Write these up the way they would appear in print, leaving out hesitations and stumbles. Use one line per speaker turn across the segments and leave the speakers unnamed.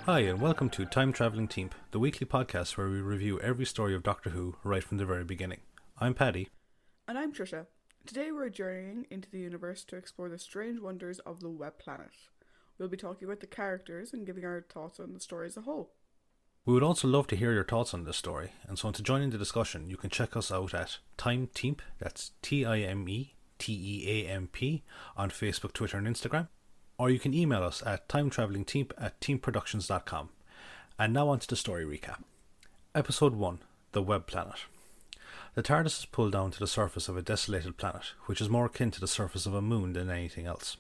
Hi, and welcome to Time Travelling Team, the weekly podcast where we review every story of Doctor Who right from the very beginning. I'm Paddy.
And I'm Tricia. Today we're journeying into the universe to explore the strange wonders of the web planet. We'll be talking about the characters and giving our thoughts on the story as a whole.
We would also love to hear your thoughts on this story, and so to join in the discussion, you can check us out at Time Teamp, that's TIMETEAMP, on Facebook, Twitter, and Instagram. Or you can email us at timetravelingteam@teamproductions.com. And now on to the story recap. Episode 1, The Web Planet. The TARDIS is pulled down to the surface of a desolated planet, which is more akin to the surface of a moon than anything else.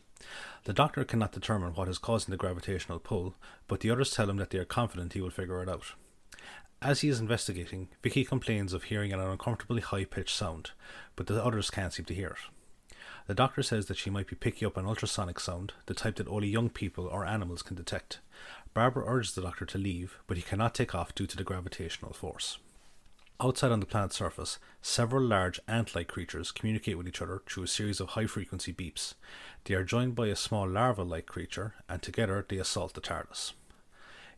The Doctor cannot determine what is causing the gravitational pull, but the others tell him that they are confident he will figure it out. As he is investigating, Vicky complains of hearing an uncomfortably high-pitched sound, but the others can't seem to hear it. The Doctor says that she might be picking up an ultrasonic sound, the type that only young people or animals can detect. Barbara urges the Doctor to leave, but he cannot take off due to the gravitational force. Outside on the planet's surface, several large ant-like creatures communicate with each other through a series of high-frequency beeps. They are joined by a small larva-like creature, and together they assault the TARDIS.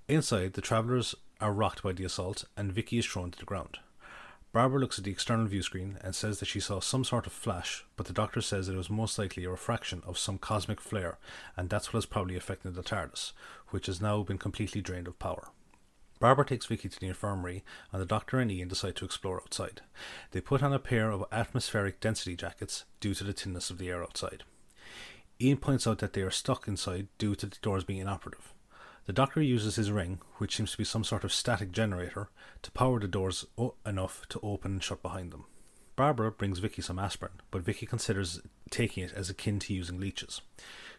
Inside, the travellers are rocked by the assault, and Vicky is thrown to the ground. Barbara looks at the external view screen and says that she saw some sort of flash, but the Doctor says it was most likely a refraction of some cosmic flare, and that's what has probably affected the TARDIS, which has now been completely drained of power. Barbara takes Vicky to the infirmary, and the Doctor and Ian decide to explore outside. They put on a pair of atmospheric density jackets due to the thinness of the air outside. Ian points out that they are stuck inside due to the doors being inoperative. The Doctor uses his ring, which seems to be some sort of static generator, to power the doors enough to open and shut behind them. Barbara brings Vicky some aspirin, but Vicky considers taking it as akin to using leeches.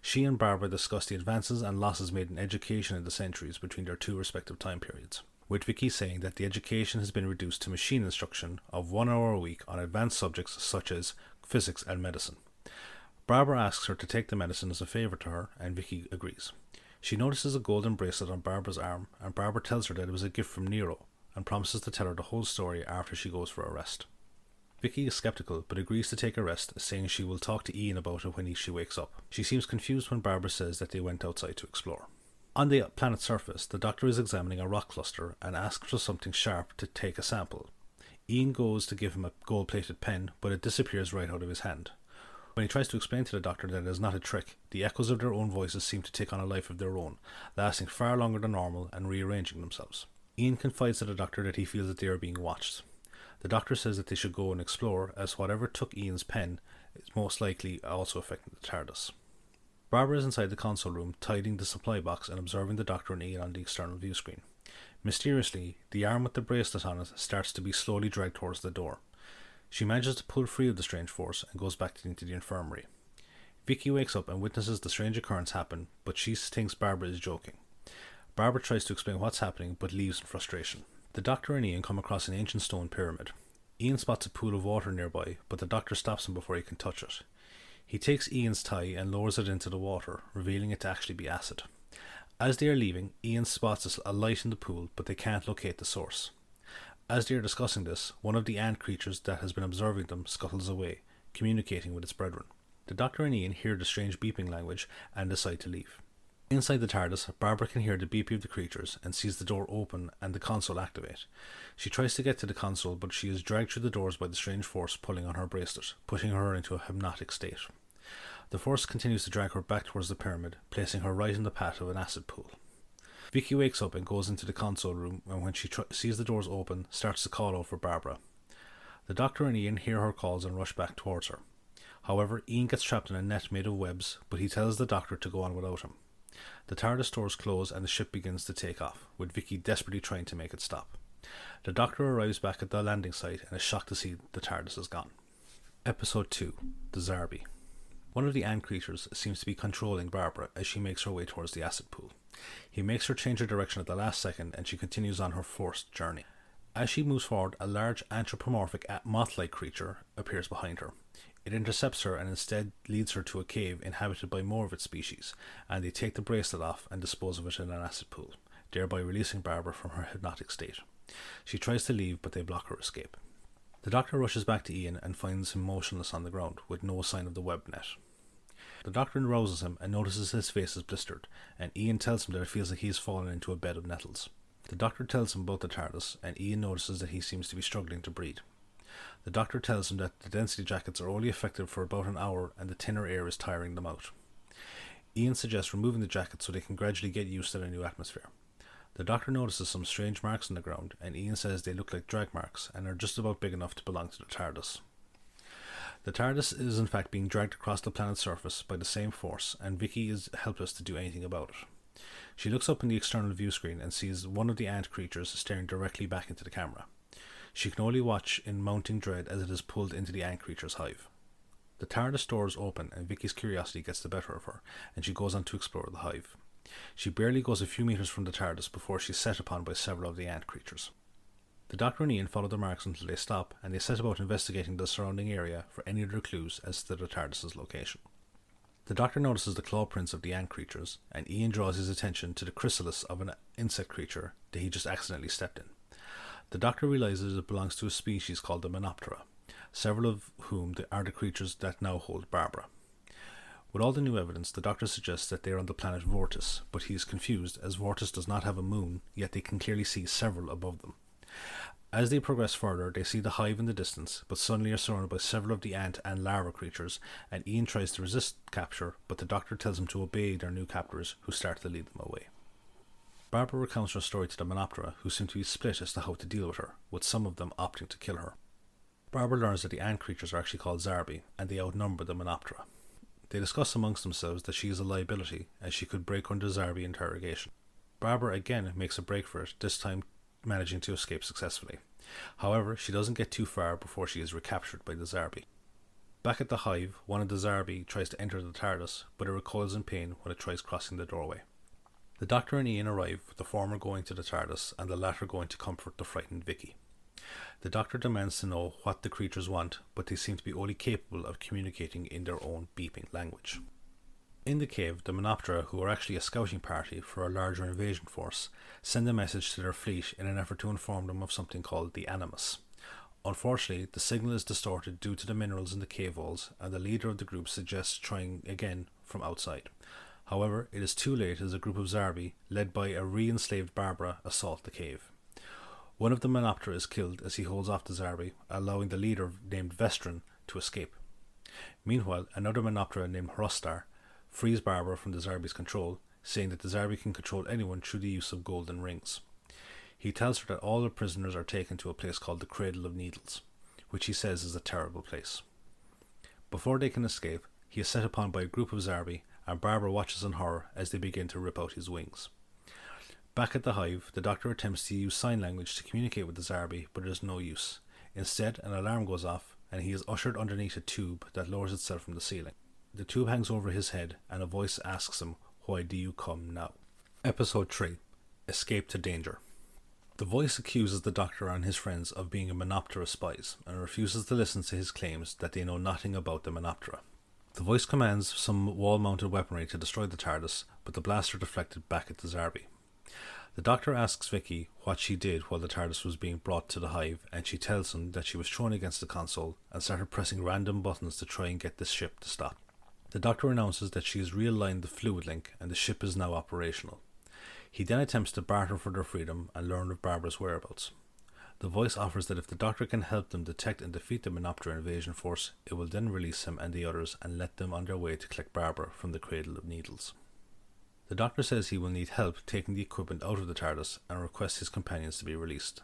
She and Barbara discuss the advances and losses made in education in the centuries between their two respective time periods, with Vicky saying that the education has been reduced to machine instruction of 1 hour a week on advanced subjects such as physics and medicine. Barbara asks her to take the medicine as a favour to her, and Vicky agrees. She notices a golden bracelet on Barbara's arm, and Barbara tells her that it was a gift from Nero, and promises to tell her the whole story after she goes for a rest. Vicky is skeptical, but agrees to take a rest, saying she will talk to Ian about it when she wakes up. She seems confused when Barbara says that they went outside to explore. On the planet's surface, the Doctor is examining a rock cluster and asks for something sharp to take a sample. Ian goes to give him a gold-plated pen, but it disappears right out of his hand. When he tries to explain to the Doctor that it is not a trick, the echoes of their own voices seem to take on a life of their own, lasting far longer than normal and rearranging themselves. Ian confides to the Doctor that he feels that they are being watched. The Doctor says that they should go and explore, as whatever took Ian's pen is most likely also affecting the TARDIS. Barbara is inside the console room, tidying the supply box and observing the Doctor and Ian on the external view screen. Mysteriously, the arm with the bracelet on it starts to be slowly dragged towards the door. She manages to pull free of the strange force and goes back into the infirmary. Vicky wakes up and witnesses the strange occurrence happen, but she thinks Barbara is joking. Barbara tries to explain what's happening, but leaves in frustration. The Doctor and Ian come across an ancient stone pyramid. Ian spots a pool of water nearby, but the Doctor stops him before he can touch it. He takes Ian's tie and lowers it into the water, revealing it to actually be acid. As they are leaving, Ian spots a light in the pool, but they can't locate the source. As they are discussing this, one of the ant creatures that has been observing them scuttles away, communicating with its brethren. The Doctor and Ian hear the strange beeping language and decide to leave. Inside the TARDIS, Barbara can hear the beeping of the creatures and sees the door open and the console activate. She tries to get to the console, but she is dragged through the doors by the strange force pulling on her bracelet, putting her into a hypnotic state. The force continues to drag her back towards the pyramid, placing her right in the path of an acid pool. Vicky wakes up and goes into the console room, and when she sees the doors open, starts to call out for Barbara. The Doctor and Ian hear her calls and rush back towards her. However, Ian gets trapped in a net made of webs, but he tells the Doctor to go on without him. The TARDIS doors close and the ship begins to take off, with Vicky desperately trying to make it stop. The Doctor arrives back at the landing site and is shocked to see the TARDIS is gone. Episode 2, The Zarbi. One of the ant creatures seems to be controlling Barbara as she makes her way towards the acid pool. He makes her change her direction at the last second, and she continues on her forced journey. As she moves forward, a large anthropomorphic moth-like creature appears behind her. It intercepts her and instead leads her to a cave inhabited by more of its species, and they take the bracelet off and dispose of it in an acid pool, thereby releasing Barbara from her hypnotic state. She tries to leave, but they block her escape. The Doctor rushes back to Ian and finds him motionless on the ground, with no sign of the web net. The Doctor arouses him and notices his face is blistered, and Ian tells him that it feels like he's fallen into a bed of nettles. The Doctor tells him about the TARDIS, and Ian notices that he seems to be struggling to breathe. The Doctor tells him that the density jackets are only effective for about an hour and the thinner air is tiring them out. Ian suggests removing the jackets so they can gradually get used to the new atmosphere. The Doctor notices some strange marks on the ground, and Ian says they look like drag marks and are just about big enough to belong to the TARDIS. The TARDIS is in fact being dragged across the planet's surface by the same force, and Vicky is helpless to do anything about it. She looks up in the external view screen and sees one of the ant creatures staring directly back into the camera. She can only watch in mounting dread as it is pulled into the ant creature's hive. The TARDIS doors open and Vicky's curiosity gets the better of her, and she goes on to explore the hive. She barely goes a few meters from the TARDIS before she's set upon by several of the ant creatures. The Doctor and Ian follow the marks until they stop, and they set about investigating the surrounding area for any other clues as to the TARDIS's location. The Doctor notices the claw prints of the ant creatures, and Ian draws his attention to the chrysalis of an insect creature that he just accidentally stepped in. The Doctor realizes it belongs to a species called the Menoptera, several of whom are the creatures that now hold Barbara. With all the new evidence, the Doctor suggests that they are on the planet Vortis, but he is confused as Vortis does not have a moon, yet they can clearly see several above them. As they progress further, they see the hive in the distance, but suddenly are surrounded by several of the ant and larva creatures, and Ian tries to resist capture, but the Doctor tells him to obey their new captors, who start to lead them away. Barbara recounts her story to the Menoptera, who seem to be split as to how to deal with her, with some of them opting to kill her. Barbara learns that the ant creatures are actually called Zarbi, and they outnumber the Menoptera. They discuss amongst themselves that she is a liability, as she could break under Zarbi interrogation. Barbara again makes a break for it, this time managing to escape successfully. However, she doesn't get too far before she is recaptured by the Zarbi. Back at the hive, one of the Zarbi tries to enter the TARDIS, but it recoils in pain when it tries crossing the doorway. The Doctor and Ian arrive, with the former going to the TARDIS and the latter going to comfort the frightened Vicky. The Doctor demands to know what the creatures want, but they seem to be only capable of communicating in their own beeping language. In the cave, the Menoptera, who are actually a scouting party for a larger invasion force, send a message to their fleet in an effort to inform them of something called the Animus. Unfortunately, the signal is distorted due to the minerals in the cave walls, and the leader of the group suggests trying again from outside. However, it is too late as a group of Zarbi, led by a re-enslaved Barbara, assault the cave. One of the Menoptera is killed as he holds off the Zarbi, allowing the leader, named Vestron, to escape. Meanwhile, another Menoptera named Hrostar frees Barbara from the Zarbi's control, saying that the Zarbi can control anyone through the use of golden rings. He tells her that all the prisoners are taken to a place called the Cradle of Needles, which he says is a terrible place. Before they can escape, he is set upon by a group of Zarbi, and Barbara watches in horror as they begin to rip out his wings. Back at the hive, the Doctor attempts to use sign language to communicate with the Zarbi, but it is no use. Instead, an alarm goes off, and he is ushered underneath a tube that lowers itself from the ceiling. The tube hangs over his head, and a voice asks him, "Why do you come now?" Episode 3. Escape to Danger. The voice accuses the Doctor and his friends of being a Menoptera spies, and refuses to listen to his claims that they know nothing about the Menoptera. The voice commands some wall-mounted weaponry to destroy the TARDIS, but the blasts are deflected back at the Zarbi. The Doctor asks Vicky what she did while the TARDIS was being brought to the hive, and she tells him that she was thrown against the console and started pressing random buttons to try and get the ship to stop. The Doctor announces that she has realigned the fluid link and the ship is now operational. He then attempts to barter for their freedom and learn of Barbara's whereabouts. The voice offers that if the Doctor can help them detect and defeat the Menoptera invasion force, it will then release him and the others and let them on their way to collect Barbara from the Cradle of Needles. The Doctor says he will need help taking the equipment out of the TARDIS and requests his companions to be released.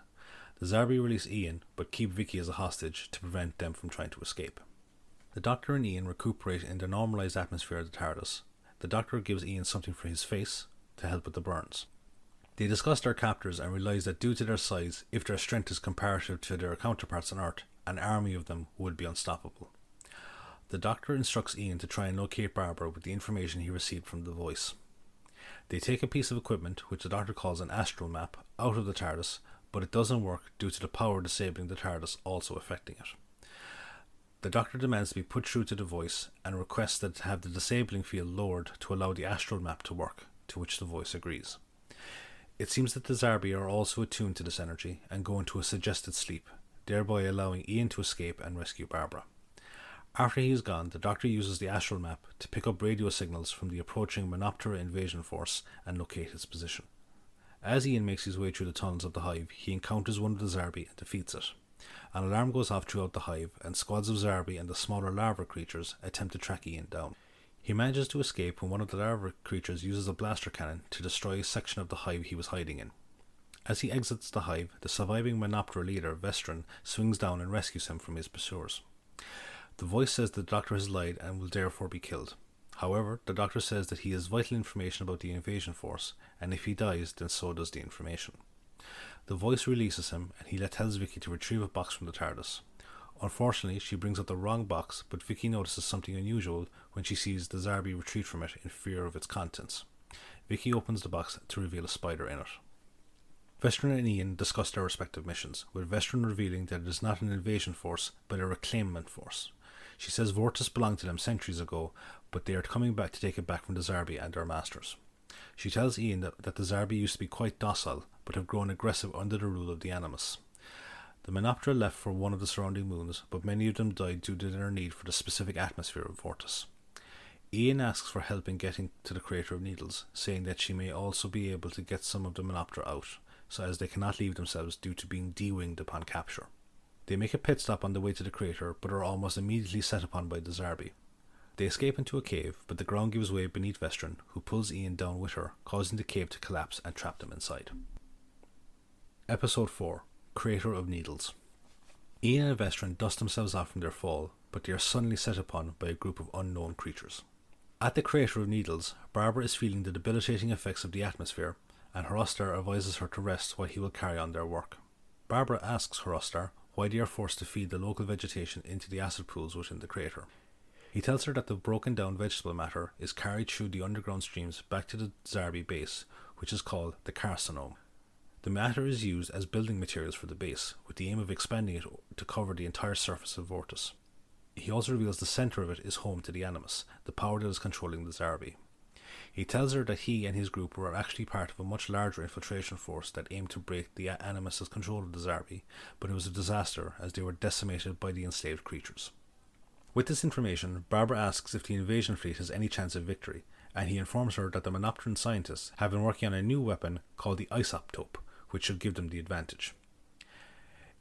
The Zarbi release Ian, but keep Vicky as a hostage to prevent them from trying to escape. The Doctor and Ian recuperate in the normalised atmosphere of the TARDIS. The Doctor gives Ian something for his face to help with the burns. They discuss their captors and realise that due to their size, if their strength is comparative to their counterparts on Earth, an army of them would be unstoppable. The Doctor instructs Ian to try and locate Barbara with the information he received from the voice. They take a piece of equipment, which the Doctor calls an astral map, out of the TARDIS, but it doesn't work due to the power disabling the TARDIS also affecting it. The Doctor demands to be put through to the voice and requests that to have the disabling field lowered to allow the astral map to work, to which the voice agrees. It seems that the Zarbi are also attuned to this energy and go into a suggested sleep, thereby allowing Ian to escape and rescue Barbara. After he is gone, the Doctor uses the astral map to pick up radio signals from the approaching Menoptera invasion force and locate its position. As Ian makes his way through the tunnels of the hive, he encounters one of the Zarbi and defeats it. An alarm goes off throughout the hive, and squads of Zarbi and the smaller larva creatures attempt to track Ian down. He manages to escape when one of the larva creatures uses a blaster cannon to destroy a section of the hive he was hiding in. As he exits the hive, the surviving Menoptera leader, Vestron, swings down and rescues him from his pursuers. The voice says the Doctor has lied and will therefore be killed. However, the Doctor says that he has vital information about the invasion force, and if he dies, then so does the information. The voice releases him, and he tells Vicky to retrieve a box from the TARDIS. Unfortunately, she brings up the wrong box, but Vicky notices something unusual when she sees the Zarbi retreat from it in fear of its contents. Vicky opens the box to reveal a spider in it. Vestron and Ian discuss their respective missions, with Vestron revealing that it is not an invasion force, but a reclaimment force. She says Vortis belonged to them centuries ago, but they are coming back to take it back from the Zarbi and their masters. She tells Ian that the Zarbi used to be quite docile, but have grown aggressive under the rule of the Animus. The Menoptera left for one of the surrounding moons, but many of them died due to their need for the specific atmosphere of Vortis. Ian asks for help in getting to the Crater of Needles, saying that she may also be able to get some of the Menoptera out, so as they cannot leave themselves due to being de-winged upon capture. They make a pit stop on the way to the crater, but are almost immediately set upon by the Zarbi. They escape into a cave, but the ground gives way beneath Vestron, who pulls Ian down with her, causing the cave to collapse and trap them inside. Episode 4. Crater of Needles. Ian and Vestron dust themselves off from their fall, but they are suddenly set upon by a group of unknown creatures. At the Crater of Needles, Barbara is feeling the debilitating effects of the atmosphere, and Horostar advises her to rest while he will carry on their work. Barbara asks Horostar why they are forced to feed the local vegetation into the acid pools within the crater. He tells her that the broken down vegetable matter is carried through the underground streams back to the Zarbi base, which is called the carcinome. The matter is used as building materials for the base, with the aim of expanding it to cover the entire surface of Vortis. He also reveals the centre of it is home to the Animus, the power that is controlling the Zarbi. He tells her that he and his group were actually part of a much larger infiltration force that aimed to break the Animus' control of the Zarbi, but it was a disaster as they were decimated by the enslaved creatures. With this information, Barbara asks if the invasion fleet has any chance of victory, and he informs her that the Menopteran scientists have been working on a new weapon called the isotope, which should give them the advantage.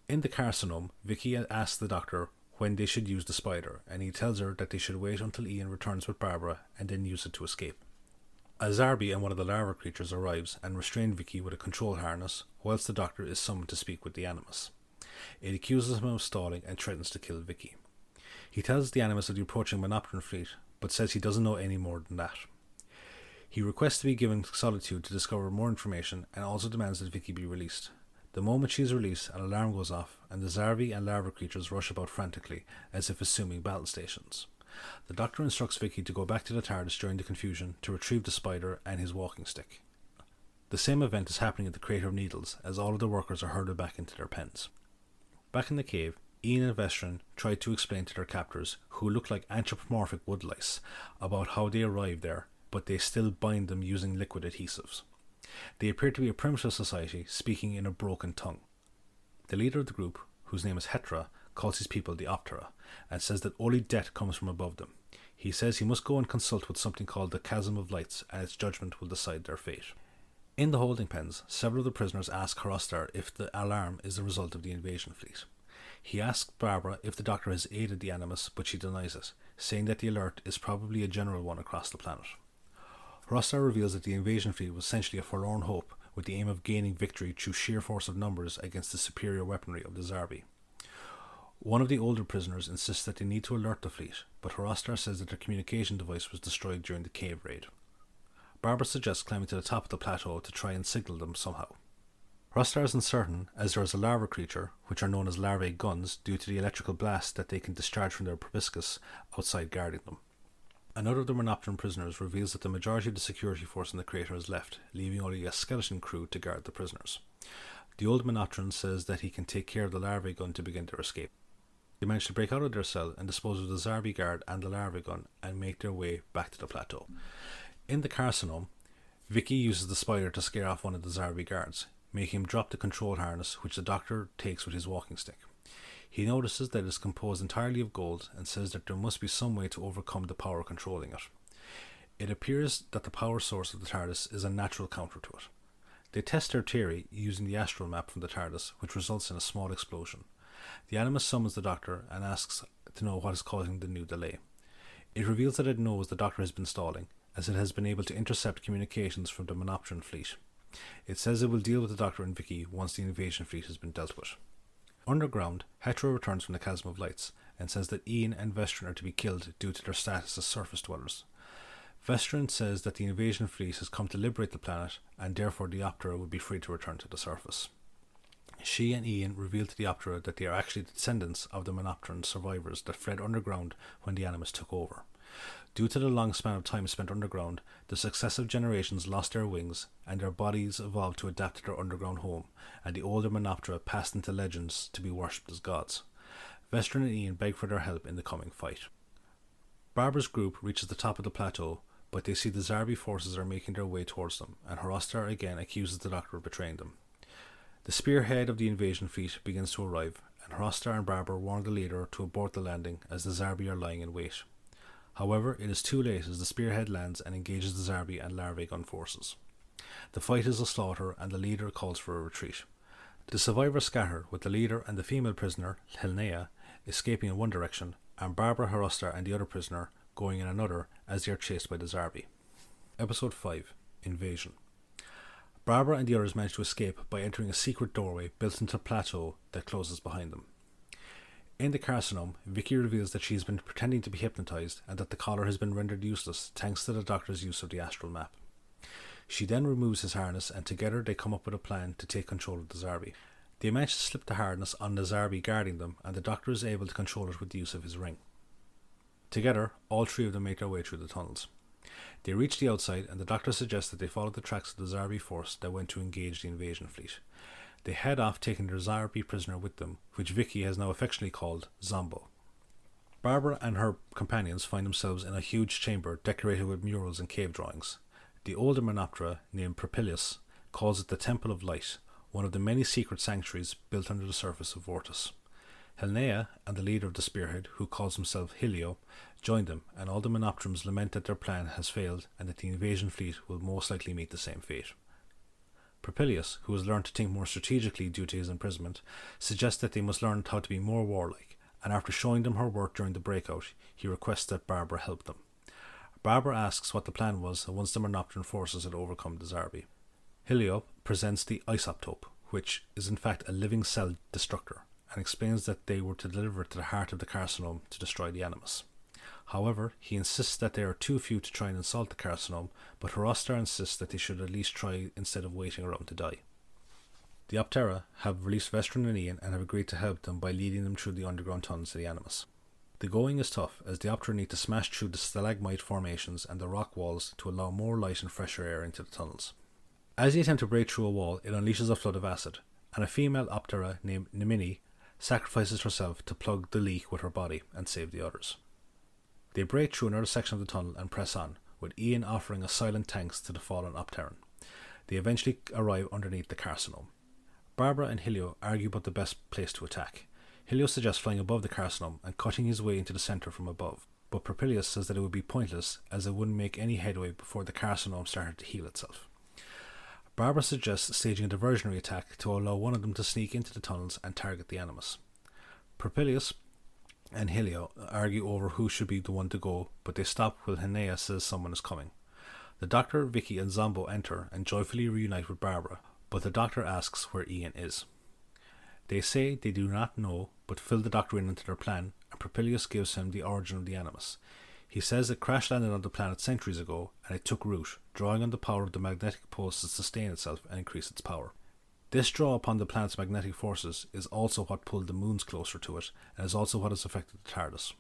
In the carcinome, Vicky asks the Doctor when they should use the spider, and he tells her that they should wait until Ian returns with Barbara and then use it to escape. A Zarbi and one of the larva creatures arrives and restrain Vicky with a control harness, whilst the Doctor is summoned to speak with the Animus. It accuses him of stalling and threatens to kill Vicky. He tells the Animus of the approaching Menopteran fleet, but says he doesn't know any more than that. He requests to be given solitude to discover more information and also demands that Vicky be released. The moment she is released, an alarm goes off, and the Zarbi and larva creatures rush about frantically, as if assuming battle stations. The Doctor instructs Vicky to go back to the TARDIS during the confusion to retrieve the spider and his walking stick. The same event is happening at the Crater of Needles, as all of the workers are herded back into their pens. Back in the cave, Ian and Vestron try to explain to their captors, who look like anthropomorphic woodlice, about how they arrived there, but they still bind them using liquid adhesives. They appear to be a primitive society speaking in a broken tongue. The leader of the group, whose name is Hetra, calls his people the Optera, and says that only death comes from above them. He says he must go and consult with something called the Chasm of Lights, and its judgment will decide their fate. In the holding pens, several of the prisoners ask Horostar if the alarm is the result of the invasion fleet. He asks Barbara if the Doctor has aided the Animus, but she denies it, saying that the alert is probably a general one across the planet. Horostar reveals that the invasion fleet was essentially a forlorn hope, with the aim of gaining victory through sheer force of numbers against the superior weaponry of the Zarbi. One of the older prisoners insists that they need to alert the fleet, but Horostar says that their communication device was destroyed during the cave raid. Barbara suggests climbing to the top of the plateau to try and signal them somehow. Horostar is uncertain, as there is a larva creature, which are known as larvae guns due to the electrical blast that they can discharge from their proboscis outside guarding them. Another of the Menopteran prisoners reveals that the majority of the security force in the crater has left, leaving only a skeleton crew to guard the prisoners. The old Menopteran says that he can take care of the larvae gun to begin their escape. They manage to break out of their cell and dispose of the Zarbi guard and the larvae gun and make their way back to the plateau. In the carcinome, Vicky uses the spider to scare off one of the Zarbi guards, making him drop the control harness, which the Doctor takes with his walking stick. He notices that it is composed entirely of gold and says that there must be some way to overcome the power controlling it. It appears that the power source of the TARDIS is a natural counter to it. They test their theory using the astral map from the TARDIS, which results in a small explosion. The Animus summons the Doctor and asks to know what is causing the new delay. It reveals that it knows the Doctor has been stalling, as it has been able to intercept communications from the Monopteran fleet. It says it will deal with the Doctor and Vicky once the invasion fleet has been dealt with. Underground, Hetero returns from the Chasm of Lights and says that Ian and Vestron are to be killed due to their status as surface dwellers. Vestron says that the invasion fleet has come to liberate the planet and therefore the Optera would be free to return to the surface. She and Ian reveal to the Optera that they are actually the descendants of the Monopteran survivors that fled underground when the Animus took over. Due to the long span of time spent underground, the successive generations lost their wings and their bodies evolved to adapt to their underground home, and the older Monoptera passed into legends to be worshipped as gods. Vestron and Ian beg for their help in the coming fight. Barbara's group reaches the top of the plateau, but they see the Zarbi forces are making their way towards them, and Hrostar again accuses the Doctor of betraying them. The spearhead of the invasion fleet begins to arrive, and Hrostar and Barbara warn the leader to abort the landing as the Zarbi are lying in wait. However, it is too late as the spearhead lands and engages the Zarbi and Larvae gun forces. The fight is a slaughter and the leader calls for a retreat. The survivors scatter, with the leader and the female prisoner, Helnea, escaping in one direction, and Barbara, Hrostar and the other prisoner going in another as they are chased by the Zarbi. Episode 5. Invasion. Barbara and the others manage to escape by entering a secret doorway built into a plateau that closes behind them. In the carcinome, Vicky reveals that she has been pretending to be hypnotized and that the collar has been rendered useless thanks to the Doctor's use of the astral map. She then removes his harness and together they come up with a plan to take control of the Zarbi. They manage to slip the harness on the Zarbi guarding them and the Doctor is able to control it with the use of his ring. Together, all three of them make their way through the tunnels. They reach the outside and the Doctor suggests that they follow the tracks of the Zarbi force that went to engage the invasion fleet. They head off taking their Zarbi prisoner with them, which Vicky has now affectionately called Zombo. Barbara and her companions find themselves in a huge chamber decorated with murals and cave drawings. The older Monoptera, named Propilius, calls it the Temple of Light, one of the many secret sanctuaries built under the surface of Vortis. Helnea and the leader of the spearhead, who calls himself Helio, join them, and all the Monopterans lament that their plan has failed and that the invasion fleet will most likely meet the same fate. Propilius, who has learned to think more strategically due to his imprisonment, suggests that they must learn how to be more warlike, and after showing them her work during the breakout, he requests that Barbara help them. Barbara asks what the plan was once the Monopteran forces had overcome the Zarbi. Helio presents the Isoptope, which is in fact a living cell destructor, and explains that they were to deliver it to the heart of the carcinome to destroy the Animus. However, he insists that there are too few to try and assault the carcinome, but Hrostar insists that they should at least try instead of waiting around to die. The Optera have released Vestron and Ian and have agreed to help them by leading them through the underground tunnels to the Animus. The going is tough, as the Optera need to smash through the stalagmite formations and the rock walls to allow more light and fresher air into the tunnels. As they attempt to break through a wall, it unleashes a flood of acid, and a female Optera named Nemini sacrifices herself to plug the leak with her body and save the others. They break through another section of the tunnel and press on, with Ian offering a silent thanks to the fallen Opteran. They eventually arrive underneath the carcinome. Barbara and Helio argue about the best place to attack. Helio suggests flying above the carcinome and cutting his way into the centre from above, but Propilius says that it would be pointless as it wouldn't make any headway before the carcinome started to heal itself. Barbara suggests staging a diversionary attack to allow one of them to sneak into the tunnels and target the Animus. Propilius and Helio argue over who should be the one to go, but they stop when Helnea says someone is coming. The Doctor, Vicky and Zombo enter and joyfully reunite with Barbara, but the Doctor asks where Ian is. They say they do not know, but fill the Doctor in into their plan, and Propilius gives him the origin of the Animus. He says it crash landed on the planet centuries ago, and it took root, drawing on the power of the magnetic poles to sustain itself and increase its power. This draw upon the planet's magnetic forces is also what pulled the moons closer to it, and is also what has affected the TARDIS.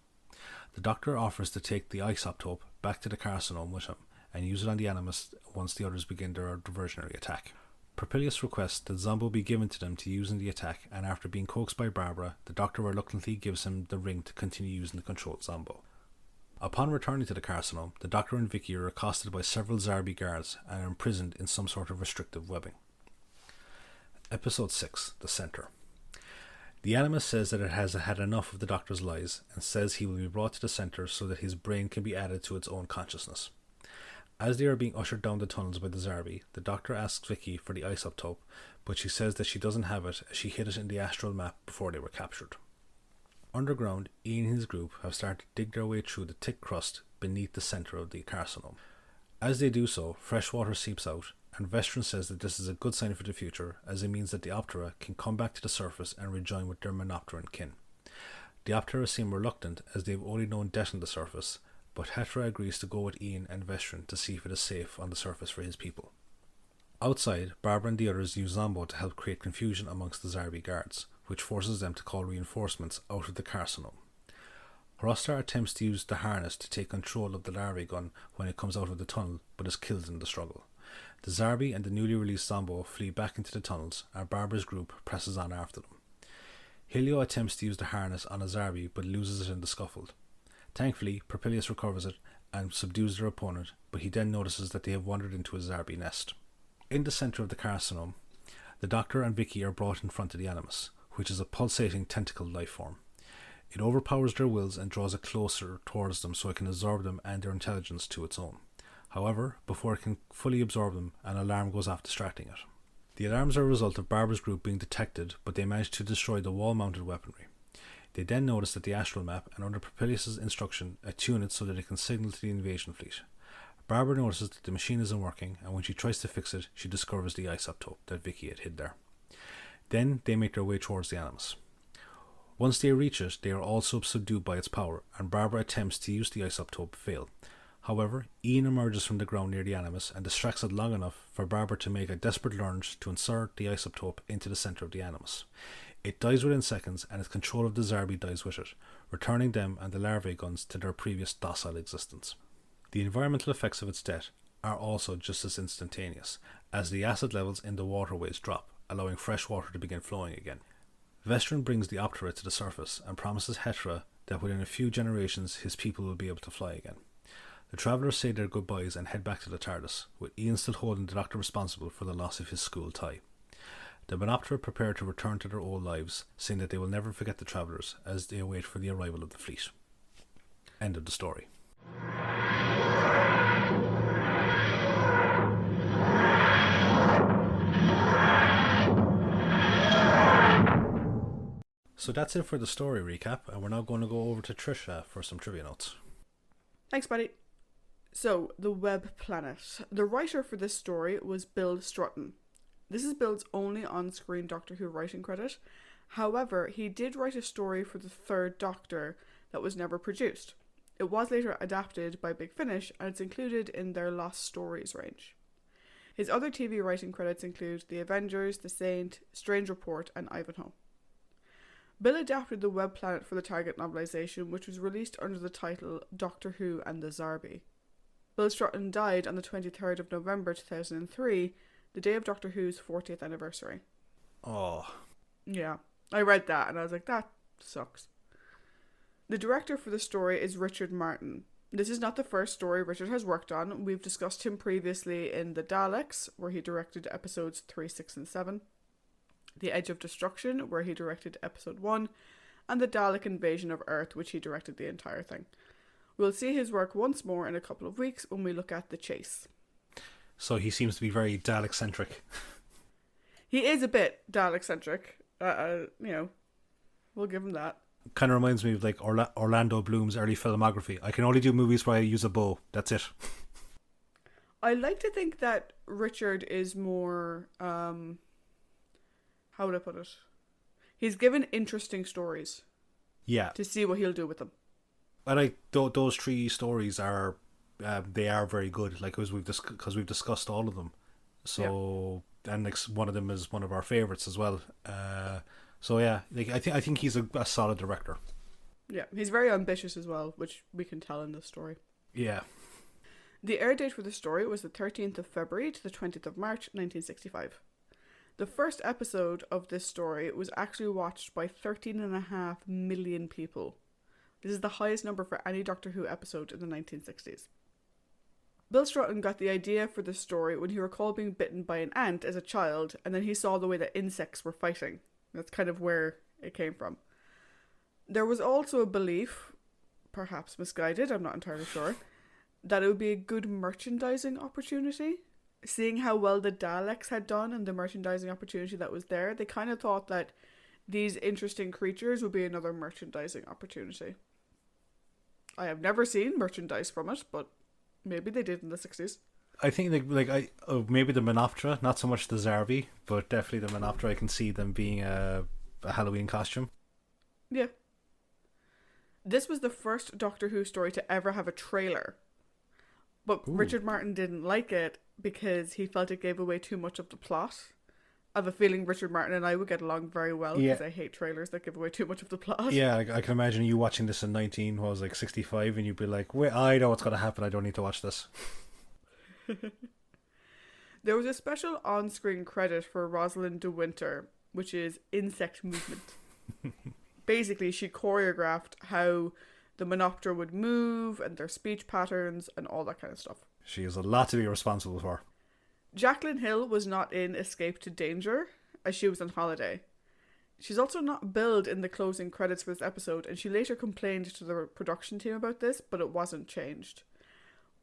The Doctor offers to take the Isoptope back to the carcinome with him, and use it on the Animus once the others begin their diversionary attack. Propilius requests that Zombo be given to them to use in the attack, and after being coaxed by Barbara, the Doctor reluctantly gives him the ring to continue using the controlled Zombo. Upon returning to the carcinome, the Doctor and Vicky are accosted by several Zarbi guards and are imprisoned in some sort of restrictive webbing. Episode 6. The Centre. The Animus says that it has had enough of the Doctor's lies and says he will be brought to the centre so that his brain can be added to its own consciousness. As they are being ushered down the tunnels by the Zarbi, the Doctor asks Vicky for the isotope, but she says that she doesn't have it as she hid it in the astral map before they were captured. Underground, Ian and his group have started to dig their way through the thick crust beneath the centre of the carcinoma. As they do so, fresh water seeps out, and Vestron says that this is a good sign for the future, as it means that the Optera can come back to the surface and rejoin with their Menopteran kin. The Optera seem reluctant, as they've only known death on the surface, but Hetra agrees to go with Ian and Vestron to see if it is safe on the surface for his people. Outside, Barbara and the others use Zombo to help create confusion amongst the Zarbi guards, which forces them to call reinforcements out of the carcinoma. Hrostar attempts to use the harness to take control of the larvae gun when it comes out of the tunnel, but is killed in the struggle. The Zarbi and the newly released Zombo flee back into the tunnels, and Barbara's group presses on after them. Helio attempts to use the harness on a Zarbi, but loses it in the scuffle. Thankfully, Propilius recovers it and subdues their opponent, but he then notices that they have wandered into a Zarbi nest. In the centre of the carcinoma, the Doctor and Vicky are brought in front of the Animus, which is a pulsating tentacle life form. It overpowers their wills and draws it closer towards them so it can absorb them and their intelligence to its own. However, before it can fully absorb them, an alarm goes off distracting it. The alarms are a result of Barbara's group being detected, but they manage to destroy the wall-mounted weaponry. They then notice that the astral map, and under Propilius' instruction, attune it so that it can signal to the invasion fleet. Barbara notices that the machine isn't working, and when she tries to fix it, she discovers the isotope that Vicky had hid there. Then they make their way towards the Animus. Once they reach it, they are also subdued by its power, and Barbara attempts to use the isotope fail. However, Ian emerges from the ground near the Animus and distracts it long enough for Barbara to make a desperate lunge to insert the isotope into the centre of the Animus. It dies within seconds, and its control of the Zarbi dies with it, returning them and the larvae guns to their previous docile existence. The environmental effects of its death are also just as instantaneous, as the acid levels in the waterways drop, allowing fresh water to begin flowing again. Vestron brings the Optera to the surface and promises Hetra that within a few generations his people will be able to fly again. The travellers say their goodbyes and head back to the TARDIS, with Ian still holding the Doctor responsible for the loss of his school tie. The Menoptera prepare to return to their old lives, saying that they will never forget the travellers as they await for the arrival of the fleet. End of the story. So that's it for the story recap, and we're now going to go over to Tricia for some trivia notes.
Thanks, Paddy. So, the Web Planet. The writer for this story was Bill Strutton. This is Bill's only on-screen Doctor Who writing credit. However, he did write a story for the Third Doctor that was never produced. It was later adapted by Big Finish, and it's included in their Lost Stories range. His other TV writing credits include The Avengers, The Saint, Strange Report, and Ivanhoe. Bill adapted the Web Planet for the Target novelisation, which was released under the title Doctor Who and the Zarbi. Bill Strutton died on the 23rd of November 2003, the day of Doctor Who's 40th anniversary.
Oh.
Yeah, I read that and I was like, that sucks. The director for the story is Richard Martin. This is not the first story Richard has worked on. We've discussed him previously in The Daleks, where he directed episodes 3, 6 and 7. The Edge of Destruction, where he directed episode 1, and The Dalek Invasion of Earth, which he directed the entire thing. We'll see his work once more in a couple of weeks when we look at The Chase.
So he seems to be very Dalek-centric.
He is a bit Dalek-centric. We'll give him that.
Kind of reminds me of like Orlando Bloom's early filmography. I can only do movies where I use a bow. That's it.
I like to think that Richard is more... how would I put it? He's given interesting stories.
Yeah.
To see what he'll do with them.
And those three stories are, they are very good. Like because we've discussed all of them. So and like one of them is one of our favorites as well. So yeah, like I think he's a solid director.
Yeah, he's very ambitious as well, which we can tell in this story.
Yeah.
The air date for the story was the 13th of February to the 20th of March 1965. The first episode of this story was actually watched by 13.5 million people. This is the highest number for any Doctor Who episode in the 1960s. Bill Strutton got the idea for this story when he recalled being bitten by an ant as a child, and then he saw the way that insects were fighting. That's kind of where it came from. There was also a belief, perhaps misguided, I'm not entirely sure, that it would be a good merchandising opportunity. Seeing how well the Daleks had done and the merchandising opportunity that was there, they kind of thought that these interesting creatures would be another merchandising opportunity. I have never seen merchandise from it, but maybe they did in the 60s.
I think maybe the Menoptera, not so much the Zarbi, but definitely the Menoptera. I can see them being a Halloween costume.
Yeah. This was the first Doctor Who story to ever have a trailer. But
Ooh.
Richard Martin didn't like it because he felt it gave away too much of the plot. I have a feeling Richard Martin and I would get along very well because I hate trailers that give away too much of the plot.
Yeah, I can imagine you watching this in 65 and you'd be like, wait, I know what's going to happen. I don't need to watch this.
There was a special on-screen credit for Rosalind de Winter, which is insect movement. Basically, she choreographed how the Menoptera would move and their speech patterns and all that kind of stuff.
She has a lot to be responsible for.
Jacqueline Hill was not in Escape to Danger, as she was on holiday. She's also not billed in the closing credits for this episode, and she later complained to the production team about this, but it wasn't changed.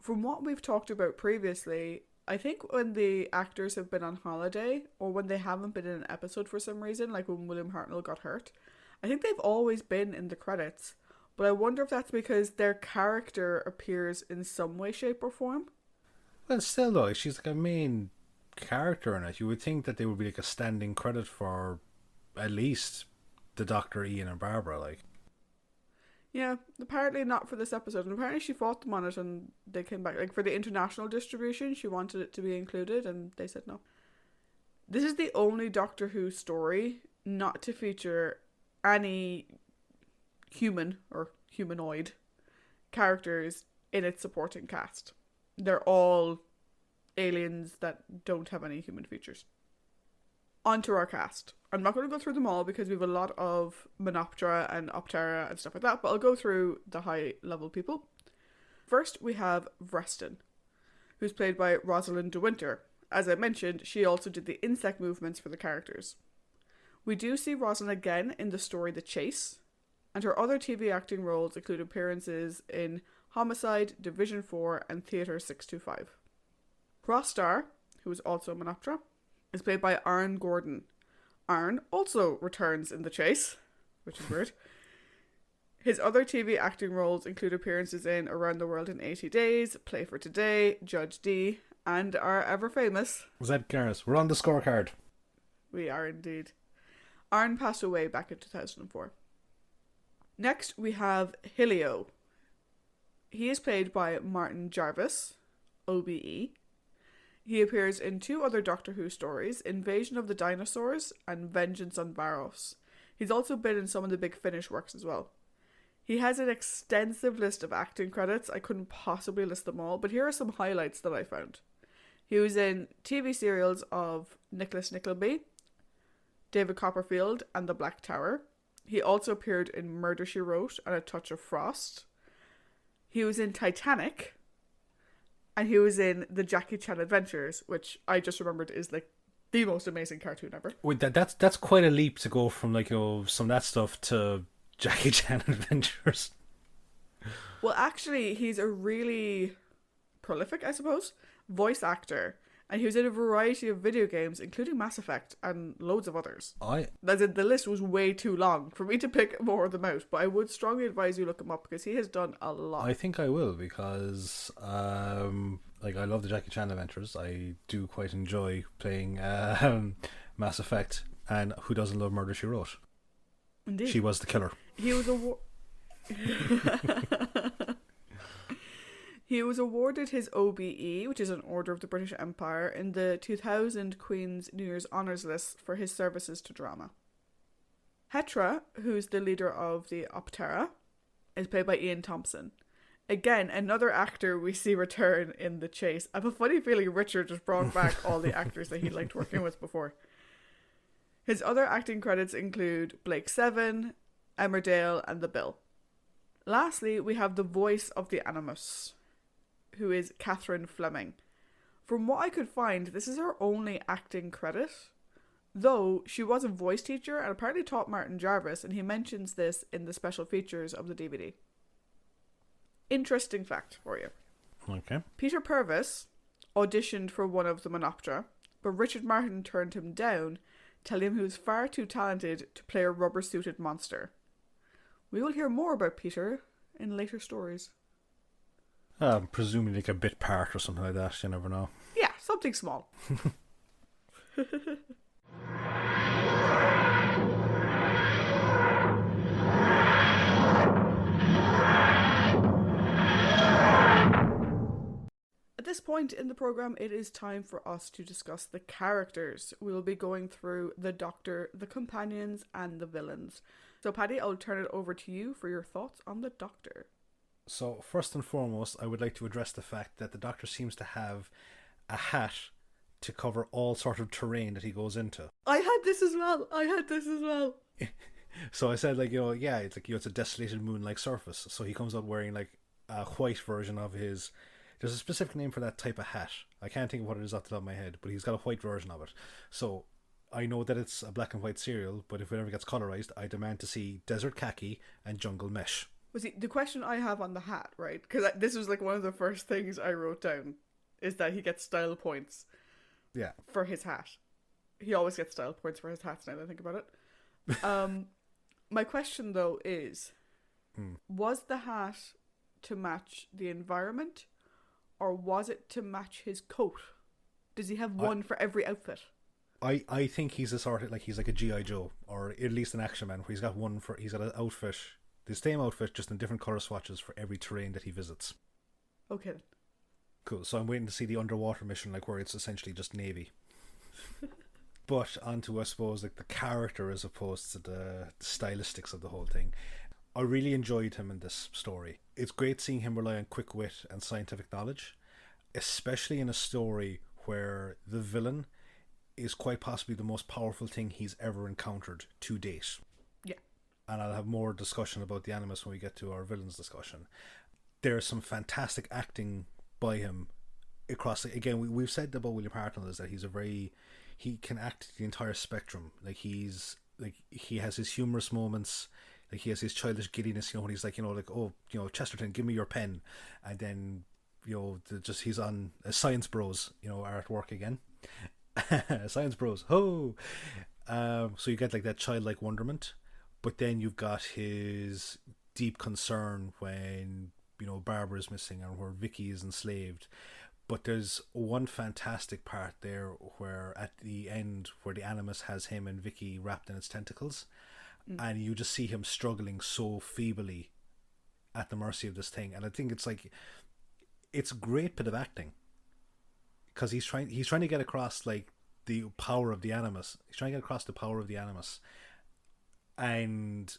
From what we've talked about previously, I think when the actors have been on holiday, or when they haven't been in an episode for some reason, like when William Hartnell got hurt, I think they've always been in the credits. But I wonder if that's because their character appears in some way, shape, or form.
Well, still though, she's like a main character in it. You would think that they would be like a standing credit for at least the Doctor, Ian, and Barbara, like.
Yeah, apparently not for this episode. And apparently she fought them on it and they came back. Like for the international distribution, she wanted it to be included and they said no. This is the only Doctor Who story not to feature any human or humanoid characters in its supporting cast. They're all aliens that don't have any human features. On to our cast. I'm not going to go through them all because we have a lot of Menoptera and Optera and stuff like that, but I'll go through the high level people. First, we have Vreston, who's played by Rosalind de Winter. As I mentioned, she also did the insect movements for the characters. We do see Rosalind again in the story The Chase, and her other TV acting roles include appearances in Homicide, Division 4, and Theatre 625. Rostar, who is also a Menoptera, is played by Aaron Gordon. Aaron also returns in The Chase, which is weird. His other TV acting roles include appearances in Around the World in 80 Days, Play for Today, Judge D, and our ever famous
Zed Garris. We're on the scorecard.
We are indeed. Aaron passed away back in 2004. Next, we have Hilio. He is played by Martin Jarvis, OBE. He appears in 2 other Doctor Who stories, Invasion of the Dinosaurs and Vengeance on Varos. He's also been in some of the Big Finish works as well. He has an extensive list of acting credits. I couldn't possibly list them all, but here are some highlights that I found. He was in TV serials of Nicholas Nickleby, David Copperfield, and The Black Tower. He also appeared in Murder, She Wrote and A Touch of Frost. He was in Titanic. And he was in the Jackie Chan Adventures, which I just remembered is like the most amazing cartoon ever.
Wait, that's quite a leap to go from like some of that stuff to Jackie Chan Adventures.
Well, actually, he's a really prolific, I suppose, voice actor. And he was in a variety of video games, including Mass Effect and loads of others. The list was way too long for me to pick more of them out, but I would strongly advise you look him up because he has done a lot.
I think I will because I love the Jackie Chan Adventures. I do quite enjoy playing Mass Effect, and who doesn't love Murder, She Wrote?
Indeed.
She was the killer.
He was He was awarded his OBE, which is an Order of the British Empire, in the 2000 Queen's New Year's Honours List for his services to drama. Hetra, who's the leader of the Optera, is played by Ian Thompson. Again, another actor we see return in The Chase. I have a funny feeling Richard just brought back all the actors that he liked working with before. His other acting credits include Blake Seven, Emmerdale, and The Bill. Lastly, we have the voice of the Animus, who is Catherine Fleming. From what I could find, this is her only acting credit. Though she was a voice teacher and apparently taught Martin Jarvis, and he mentions this in the special features of the DVD. Interesting fact for you.
Okay.
Peter Purves auditioned for one of the Monoptera, but Richard Martin turned him down, telling him he was far too talented to play a rubber-suited monster. We will hear more about Peter in later stories.
Presumably like a bit part or something like that, you never know.
Yeah, something small. At this point in the program, it is time for us to discuss the characters. We will be going through the Doctor, the companions, and the villains. So, Paddy, I'll turn it over to you for your thoughts on the Doctor.
So, first and foremost, I would like to address the fact that the Doctor seems to have a hat to cover all sort of terrain that he goes into.
I had this as well.
So I said, like, yeah, it's like, it's a desolated moon-like surface. So he comes out wearing like a white version of his. There's a specific name for that type of hat. I can't think of what it is off the top of my head, but he's got a white version of it. So I know that it's a black and white serial, but if it ever gets colorized, I demand to see desert khaki and jungle mesh.
Well, see, the question I have on the hat, right? Because this was like one of the first things I wrote down, is that he gets style points.
Yeah.
For his hat. He always gets style points for his hats now that I think about it. My question though is, was the hat to match the environment, or was it to match his coat? Does he have one for every outfit?
I think he's a sort of like, he's like a G.I. Joe, or at least an action man, where he's got an outfit, the same outfit, just in different colour swatches for every terrain that he visits.
Okay then.
Cool. So I'm waiting to see the underwater mission, like where it's essentially just Navy. But onto, I suppose, like the character as opposed to the stylistics of the whole thing. I really enjoyed him in this story. It's great seeing him rely on quick wit and scientific knowledge, especially in a story where the villain is quite possibly the most powerful thing he's ever encountered to date.
Yeah.
And I'll have more discussion about the Animus when we get to our villains discussion. There's some fantastic acting by him across. Again, we've said about William Hartnell is that he can act the entire spectrum. Like he has his humorous moments, like he has his childish giddiness, when he's like, oh, Chesterton, give me your pen, and then he's on Science Bros, are at work again. Science Bros, ho! So you get like that childlike wonderment, but then you've got his deep concern when Barbara's missing and where Vicky is enslaved. But there's one fantastic part there where at the end, where the Animus has him and Vicky wrapped in its tentacles, and you just see him struggling so feebly at the mercy of this thing. And I think it's a great bit of acting, because he's trying to get across like the power of the Animus. He's trying to get across the power of the Animus, and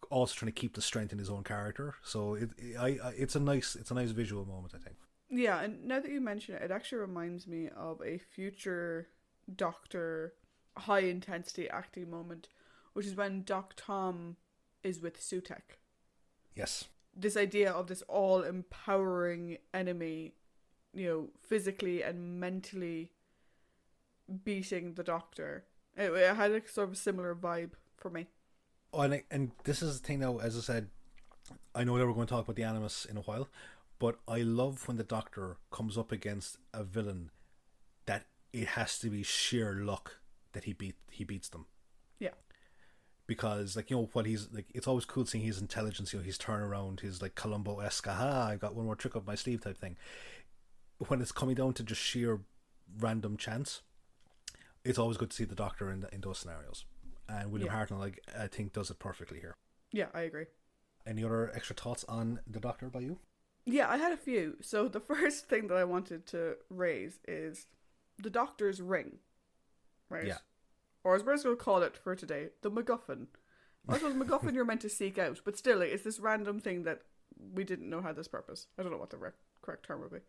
also trying to keep the strength in his own character. So it's a nice visual moment, I think.
Yeah, and now that you mention it, it actually reminds me of a future Doctor high intensity acting moment, which is when Doc Tom is with Sutek.
Yes. This
idea of this all empowering enemy, physically and mentally beating the Doctor. It had a sort of similar vibe for me.
Oh, and this is the thing now, as I said, I know that we're going to talk about the Animus in a while, but I love when the Doctor comes up against a villain that it has to be sheer luck that he beats them.
Yeah.
Because what he's like, it's always cool seeing his intelligence, his turnaround, his like Columbo-esque, I've got one more trick up my sleeve type thing. When it's coming down to just sheer random chance, it's always good to see the Doctor in those scenarios. And William Hartnell, I think, does it perfectly here.
Yeah, I agree.
Any other extra thoughts on the Doctor by you?
Yeah, I had a few. So the first thing that I wanted to raise is the Doctor's ring, right? Yeah. Or as we're going to call it for today, the MacGuffin. I suppose MacGuffin you're meant to seek out, but still, it's this random thing that we didn't know had this purpose. I don't know what the correct term would be.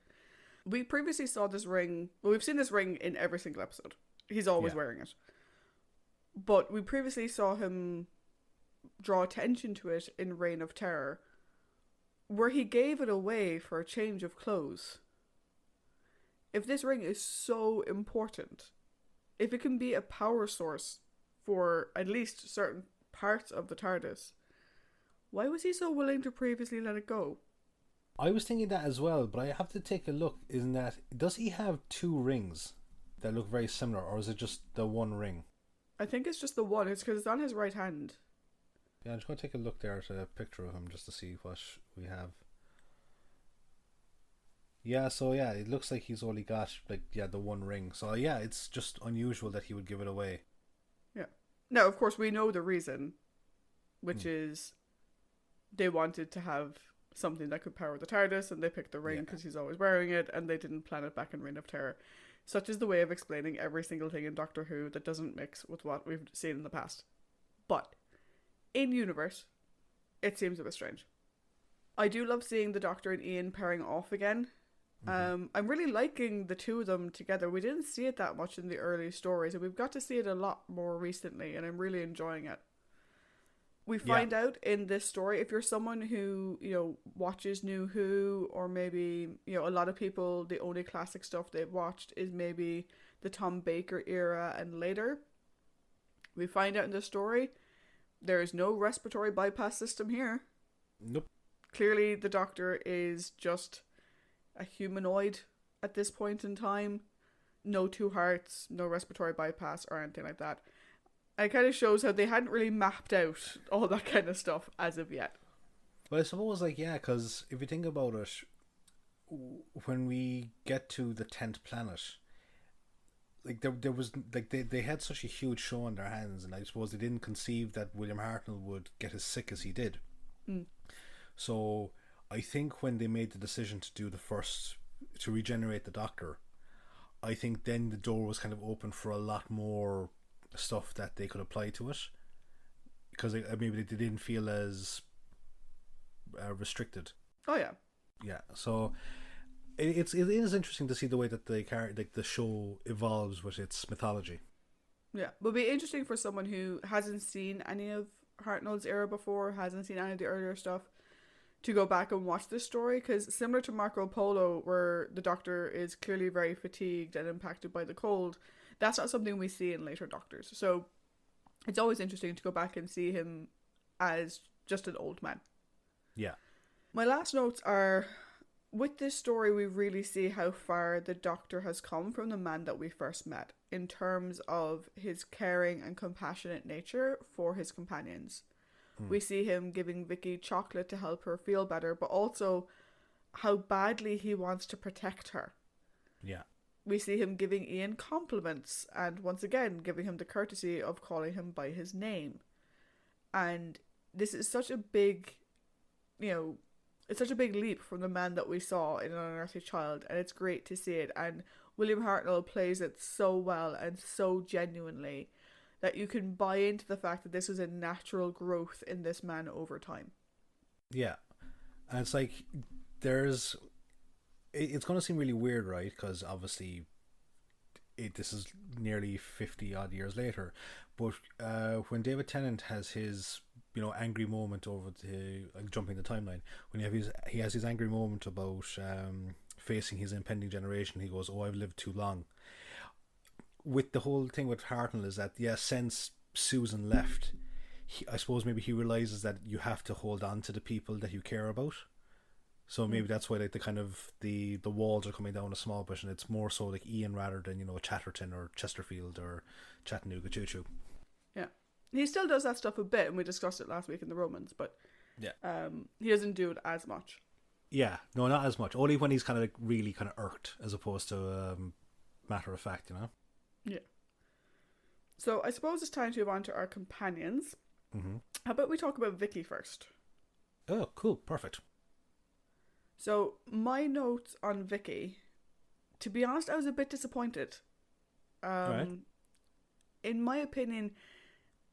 We previously saw this ring. Well, we've seen this ring in every single episode. He's always wearing it. But we previously saw him draw attention to it in Reign of Terror, where he gave it away for a change of clothes. If this ring is so important, if it can be a power source for at least certain parts of the TARDIS, why was he so willing to previously let it go?
I was thinking that as well, but I have to take a look. Isn't that, does he have two rings that look very similar, or is it just the one ring?
I think it's just the one. It's because it's on his right hand.
Yeah, I'm just going to take a look there at a picture of him just to see what we have. Yeah, so yeah, it looks like he's only got the one ring. So yeah, it's just unusual that he would give it away.
Yeah. Now, of course, we know the reason, which is they wanted to have something that could power the TARDIS, and they picked the ring because he's always wearing it, and they didn't plan it back in Reign of Terror. Such is the way of explaining every single thing in Doctor Who that doesn't mix with what we've seen in the past. But in universe, it seems a bit strange. I do love seeing the Doctor and Ian pairing off again. I'm really liking the two of them together. We didn't see it that much in the early stories, and we've got to see it a lot more recently, and I'm really enjoying it. We find out in this story, if you're someone who, watches New Who, or maybe, a lot of people, the only classic stuff they've watched is maybe the Tom Baker era and later. We find out in the story, there is no respiratory bypass system here.
Nope.
Clearly, the Doctor is just a humanoid at this point in time. No two hearts, no respiratory bypass or anything like that. It kind of shows how they hadn't really mapped out all that kind of stuff as of yet.
But I suppose, because if you think about it, when we get to the 10th planet, there was, they had such a huge show on their hands, and I suppose they didn't conceive that William Hartnell would get as sick as he did. So I think when they made the decision to regenerate the Doctor, I think then the door was kind of open for a lot more stuff that they could apply to it, because maybe they didn't feel as restricted.
Oh
yeah. So it is interesting to see the way that the show evolves with its mythology.
Yeah, but it'll be interesting for someone who hasn't seen any of Hartnell's era before, hasn't seen any of the earlier stuff, to go back and watch this story, because similar to Marco Polo, where the Doctor is clearly very fatigued and impacted by the cold, that's not something we see in later Doctors. So it's always interesting to go back and see him as just an old man.
Yeah.
My last notes are, with this story, we really see how far the Doctor has come from the man that we first met, in terms of his caring and compassionate nature for his companions. We see him giving Vicky chocolate to help her feel better, but also how badly he wants to protect her.
Yeah.
We see him giving Ian compliments, and once again giving him the courtesy of calling him by his name. And this is such a big, it's such a big leap from the man that we saw in An Unearthly Child, and it's great to see it. And William Hartnell plays it so well and so genuinely that you can buy into the fact that this is a natural growth in this man over time.
Yeah. And it's like, it's going to seem really weird, right? Because obviously this is nearly 50 odd years later. But when David Tennant has his, angry moment over jumping the timeline, when he has his angry moment about facing his impending generation, he goes, "Oh, I've lived too long." With the whole thing with Hartnell is that, since Susan left, I suppose maybe he realizes that you have to hold on to the people that you care about. So maybe that's why the kind of the walls are coming down a small bit, and it's more so like Ian rather than Chatterton or Chesterfield or Chattanooga Choo Choo. Yeah,
he still does that stuff a bit, and we discussed it last week in the Romans, but he doesn't do it as much.
Yeah, no, not as much. Only when he's kind of really kind of irked, as opposed to matter of fact,
Yeah. So I suppose it's time to move on to our companions. How about we talk about Vicky first?
Oh, cool. Perfect.
So my notes on Vicky, to be honest, I was a bit disappointed.
Right.
In my opinion,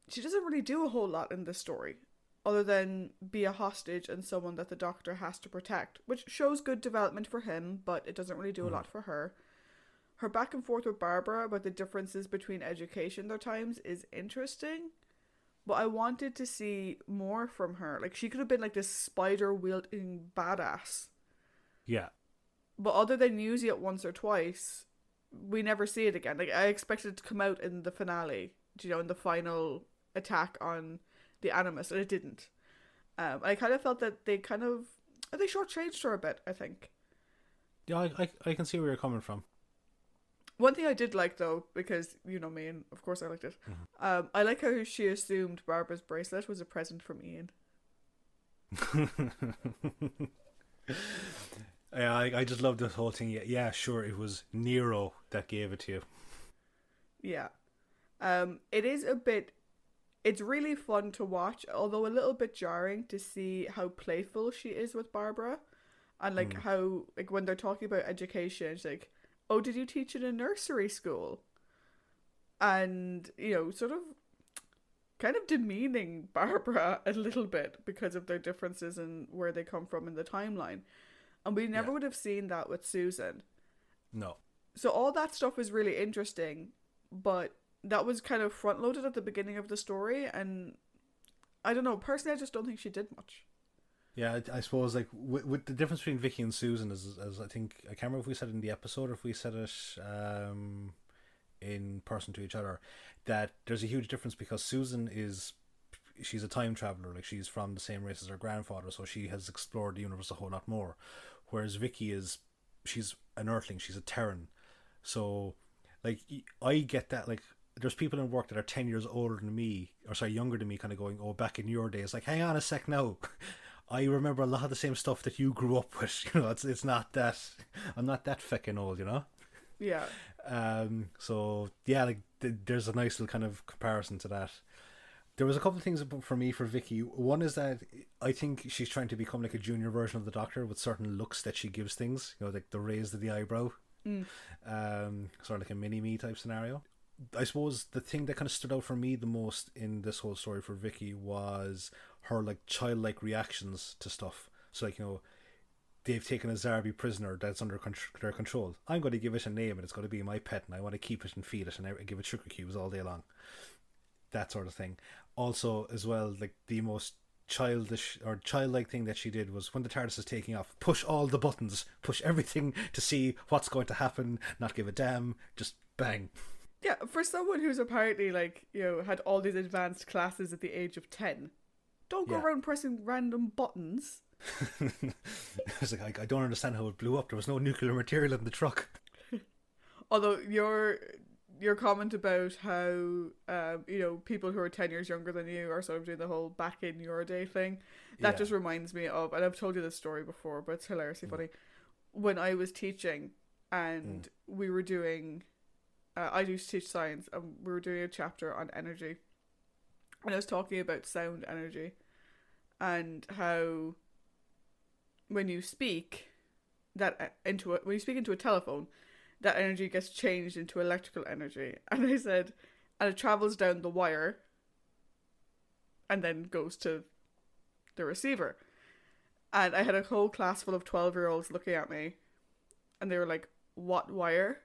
she doesn't really do a whole lot in this story, other than be a hostage and someone that the Doctor has to protect, which shows good development for him, but it doesn't really do a lot for her. Her back and forth with Barbara about the differences between education their times is interesting, but I wanted to see more from her. Like, she could have been like this spider-wielding badass.
Yeah.
But other than using it once or twice, we never see it again. Like, I expected it to come out in the finale, you know, in the final attack on the Animus, and it didn't. I kind of felt that they shortchanged her a bit, I think.
Yeah, I can see where you're coming from.
One thing I did like, though, because you know me, and of course I liked it, I like how she assumed Barbara's bracelet was a present from Ian.
Yeah, I just love this whole thing. Yeah, sure, it was Nero that gave it to you.
Yeah. It is it's really fun to watch, although a little bit jarring to see how playful she is with Barbara. And like how, like, when they're talking about education, it's like, oh, did you teach in a nursery school? And, you know, sort of kind of demeaning Barbara a little bit because of their differences and where they come from in the timeline. And we never would have seen that with Susan.
No.
So all that stuff was really interesting, but that was kind of front loaded at the beginning of the story, and I don't know, personally I just don't think she did much.
Yeah, I suppose, like, with the difference between Vicky and Susan is I think, I can't remember if we said it in the episode or if we said it in person to each other, that there's a huge difference because Susan she's a time traveler, like she's from the same race as her grandfather, so she has explored the universe a whole lot more, whereas Vicky she's an Earthling, she's a Terran. So, like, I get that, like, there's people in work that are 10 years older than me, or sorry, younger than me, kind of going, oh, back in your days, like, hang on a sec now. I remember a lot of the same stuff that you grew up with, you know, it's not that, I'm not that feckin' old, you know?
Yeah.
So, yeah, like, there's a nice little kind of comparison to that. There was a couple of things for me for Vicky. One is that I think she's trying to become like a junior version of the Doctor with certain looks that she gives things, you know, like the raise of the eyebrow. Sort of like a mini-me type scenario. I suppose the thing that kind of stood out for me the most in this whole story for Vicky was her like childlike reactions to stuff. So, like, you know, they've taken a Zarbi prisoner that's under their control. I'm going to give it a name and it's going to be my pet and I want to keep it and feed it and I give it sugar cubes all day long. That sort of thing. Also, as well, like, the most childish or childlike thing that she did was when the TARDIS is taking off, push all the buttons, push everything to see what's going to happen, not give a damn, just bang.
Yeah, for someone who's apparently, like, you know, had all these advanced classes at the age of 10, don't go around pressing random buttons.
I was like, I don't understand how it blew up. There was no nuclear material in the truck.
Although your comment about how you know, people who are 10 years younger than you are sort of doing the whole back in your day thing, that just reminds me of, and I've told you this story before, but it's hilariously funny, when I was teaching and we were doing I used to teach science and we were doing a chapter on energy, and I was talking about sound energy and how when you speak when you speak into a telephone, that energy gets changed into electrical energy. And I said, and it travels down the wire and then goes to the receiver. And I had a whole class full of 12-year-olds looking at me and they were like, what wire?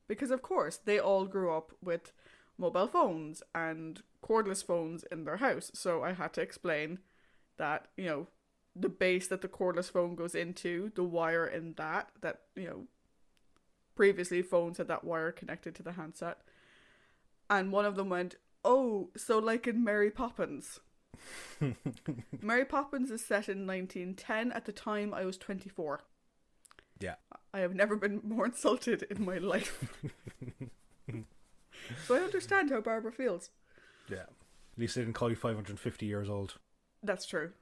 Because of course they all grew up with mobile phones and cordless phones in their house. So I had to explain that, you know, the base that the cordless phone goes into, the wire in that, you know, previously phones had that wire connected to the handset. And one of them went, oh, so like in Mary Poppins. Mary Poppins is set in 1910. At the time I was 24.
Yeah.
I have never been more insulted in my life. So I understand how Barbara feels.
Yeah. At least they didn't call you 550 years old.
That's true.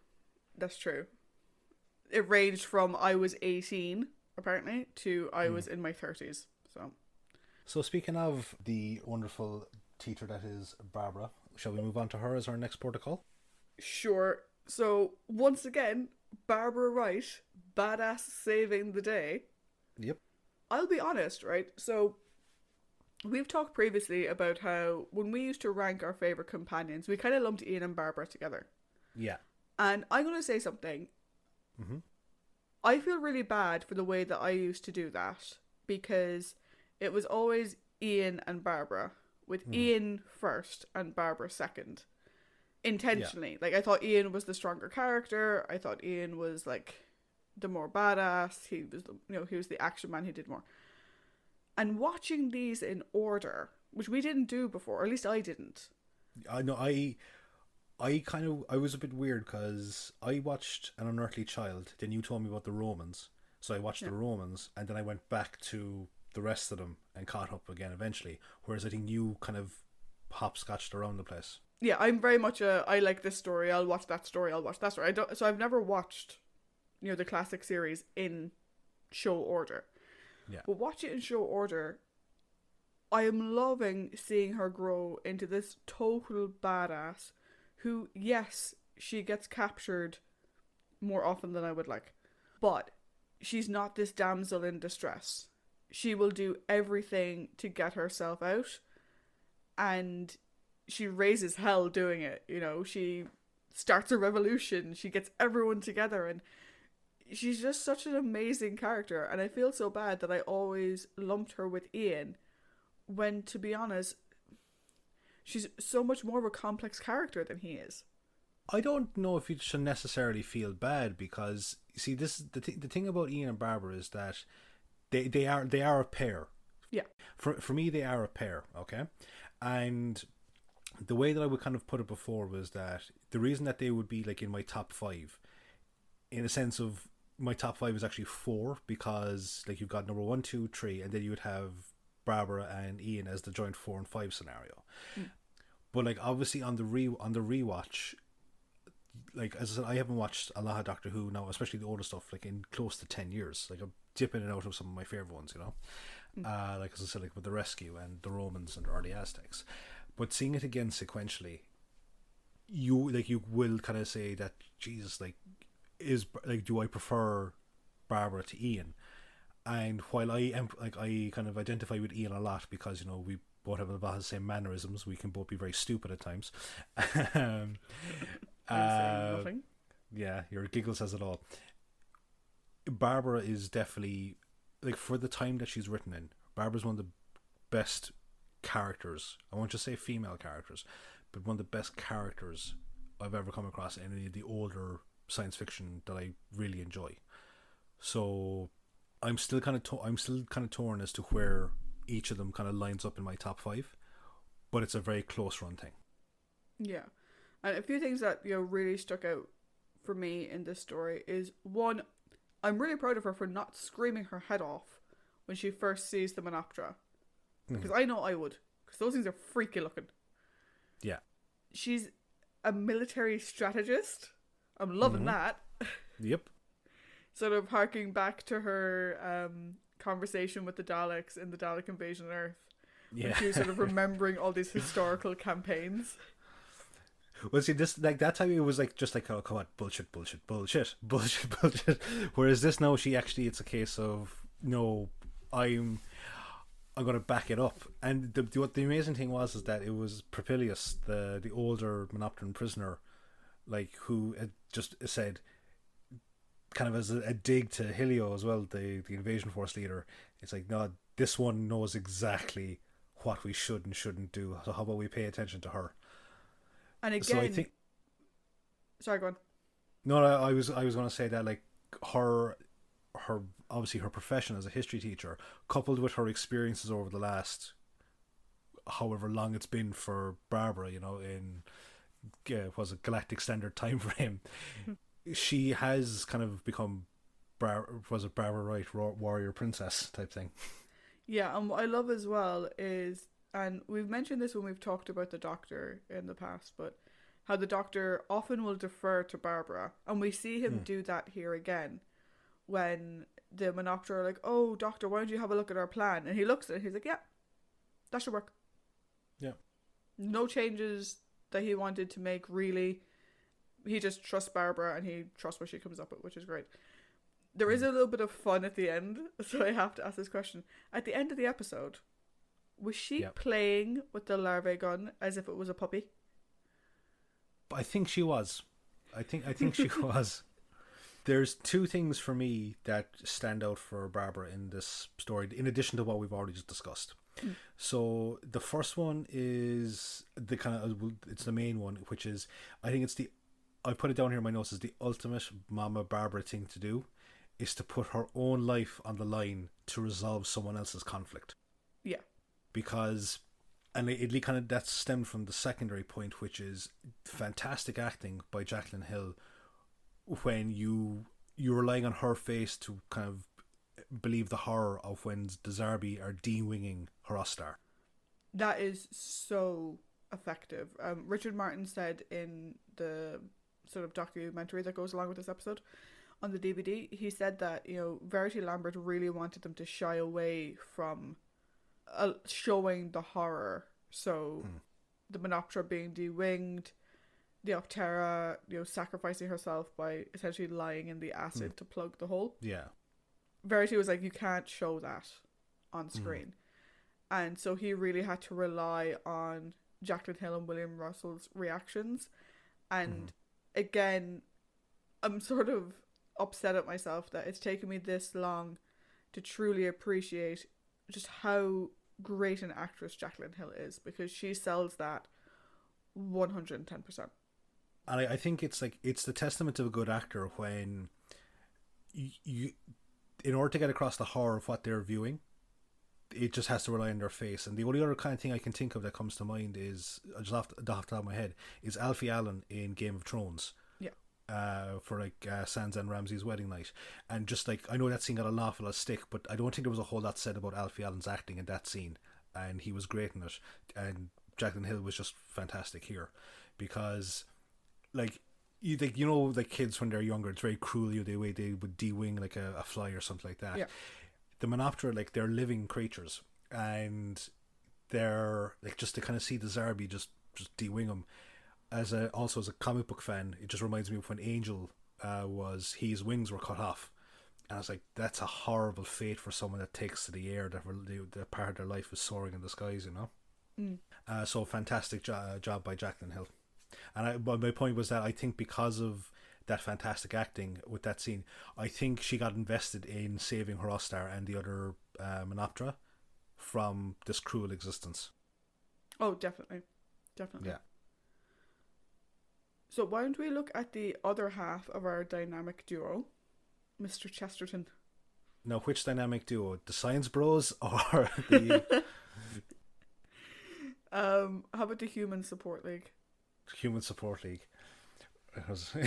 That's true. It ranged from I was 18, apparently, to I was in my 30s.
So speaking of the wonderful teacher that is Barbara, shall we move on to her as our next protocol?
Sure. So, once again, Barbara Wright, badass saving the day.
Yep.
I'll be honest, right? So, we've talked previously about how when we used to rank our favourite companions, we kind of lumped Ian and Barbara together.
Yeah.
And I'm going to say something.
Mm-hmm.
I feel really bad for the way that I used to do that, because it was always Ian and Barbara, with Ian first and Barbara second. Intentionally. Yeah. Like, I thought Ian was the stronger character. I thought Ian was, like, the more badass. He was the, you know, he was the action man. He did more. And watching these in order, which we didn't do before, or at least I didn't.
I know I was a bit weird because I watched An Unearthly Child, then you told me about the Romans, so I watched
Yeah.
the Romans, and then I went back to the rest of them and caught up again eventually. Whereas I think you kind of hopscotched around the place.
Yeah, I'm very much I like this story, I'll watch that story, I'll watch that story. So I've never watched, the classic series in show order.
Yeah.
But watch it in show order, I am loving seeing her grow into this total badass who, yes, she gets captured more often than I would like. But she's not this damsel in distress. She will do everything to get herself out. And she raises hell doing it. She starts a revolution. She gets everyone together. And she's just such an amazing character. And I feel so bad that I always lumped her with Ian, when, to be honest, she's so much more of a complex character than he is.
I don't know if you should necessarily feel bad because, you see, this the thing about Ian and Barbara is that they are a pair.
Yeah.
For me, they are a pair, okay? And the way that I would kind of put it before was that the reason that they would be like in my top 5, in a sense of my top 5 is actually 4, because like you've got number 1, 2, 3, and then you would have Barbara and Ian as the joint 4 and 5 scenario. But like obviously on the rewatch, like as I said, I haven't watched a lot of Doctor Who now, especially the older stuff, like in close to 10 years. Like I'm dipping in and out of some of my favorite ones, like as I said, like with the Rescue and the Romans and the early Aztecs. But seeing it again sequentially, you will kind of say that, Jesus, like, do I prefer Barbara to Ian? And while I kind of identify with Ian a lot because we both have about the same mannerisms, we can both be very stupid at times.
I'm saying nothing.
Yeah, your giggle says it all. Barbara is definitely, like, for the time that she's written in, Barbara's one of the best characters. I won't just say female characters, but one of the best characters I've ever come across in any of the older science fiction that I really enjoy. So I'm still kind of torn as to where each of them kind of lines up in my top 5, but it's a very close run thing.
Yeah, and a few things that really stuck out for me in this story is, one, I'm really proud of her for not screaming her head off when she first sees the Menoptera, because I know I would, because those things are freaky looking.
Yeah,
she's a military strategist. I'm loving that.
Yep.
Sort of harking back to her conversation with the Daleks in the Dalek Invasion on Earth.
Yeah.
When she was sort of remembering all these historical campaigns.
Well, see, this, like, that time it was like just like, oh, come on, bullshit. Whereas this now, it's a case of, no, I'm going to back it up. And the amazing thing was is that it was Propilius, the older Menopteran prisoner, like, who had just said, kind of as a dig to Helio as well, the invasion force leader. It's like, no, this one knows exactly what we should and shouldn't do. So how about we pay attention to her?
And again,
so I think.
Sorry, go on.
No, I was going to say that, like, her obviously her profession as a history teacher, coupled with her experiences over the last however long it's been for Barbara, in was a galactic standard time frame. She has kind of become Barbara Wright, warrior princess type thing.
Yeah, and what I love as well is, and we've mentioned this when we've talked about the Doctor in the past, but how the Doctor often will defer to Barbara, and we see him do that here again when the Menoptera are like, oh, Doctor, why don't you have a look at our plan? And he looks at it and he's like, yeah, that should work.
Yeah.
No changes that he wanted to make, really. He just trusts Barbara and he trusts what she comes up with, which is great. There is a little bit of fun at the end, so I have to ask this question. At the end of the episode, was she playing with the larvae gun as if it was a puppy?
I think she was. I think she was. There's two things for me that stand out for Barbara in this story, in addition to what we've already just discussed. So the first one is it's the main one, which is, I put it down here in my notes as the ultimate Mama Barbara thing to do, is to put her own life on the line to resolve someone else's conflict. because, and it kind of that stemmed from the secondary point, which is fantastic acting by Jacqueline Hill when you're relying on her face to kind of believe the horror of when the Zarbi are de-winging Hrostar.
That is so effective. Richard Martin said in the sort of documentary that goes along with this episode on the DVD, he said that, you know, Verity Lambert really wanted them to shy away from showing the horror. So the Menoptera being de-winged, the Optera, you know, sacrificing herself by essentially lying in the acid to plug the hole.
Yeah.
Verity was like, you can't show that on screen. And so he really had to rely on Jacqueline Hill and William Russell's reactions. And again, I'm sort of upset at myself that it's taken me this long to truly appreciate just how great an actress Jacqueline Hill is, because she sells that 110%.
And I think it's the testament of a good actor when you in order to get across the horror of what they're viewing, it just has to rely on their face. And the only other kind of thing I can think of that comes to mind is, just off the top of my head, is Alfie Allen in Game of Thrones. Yeah. For Sansa and Ramsay's wedding night. And just I know that scene got an awful lot of stick, but I don't think there was a whole lot said about Alfie Allen's acting in that scene. And he was great in it. And Jacqueline Hill was just fantastic here. Because, you know, kids when they're younger, it's very cruel the way they would de-wing a fly or something like that.
Yeah.
The Menoptera, they're living creatures, and they're just to kind of see the Zarbi just de-wing them. Also as a comic book fan, it just reminds me of when Angel his wings were cut off, and I was like, that's a horrible fate for someone that takes to the air, that part of their life is soaring in the skies, you know. So fantastic job by Jacqueline Hill. And my point was that I think because of that fantastic acting with that scene, I think she got invested in saving Hrostar and the other Menoptera from this cruel existence.
Oh, definitely.
Yeah.
So why don't we look at the other half of our dynamic duo, Mr. Chesterton?
Now, which dynamic duo? The Science Bros or the...
How about the Human Support League?
Human Support League.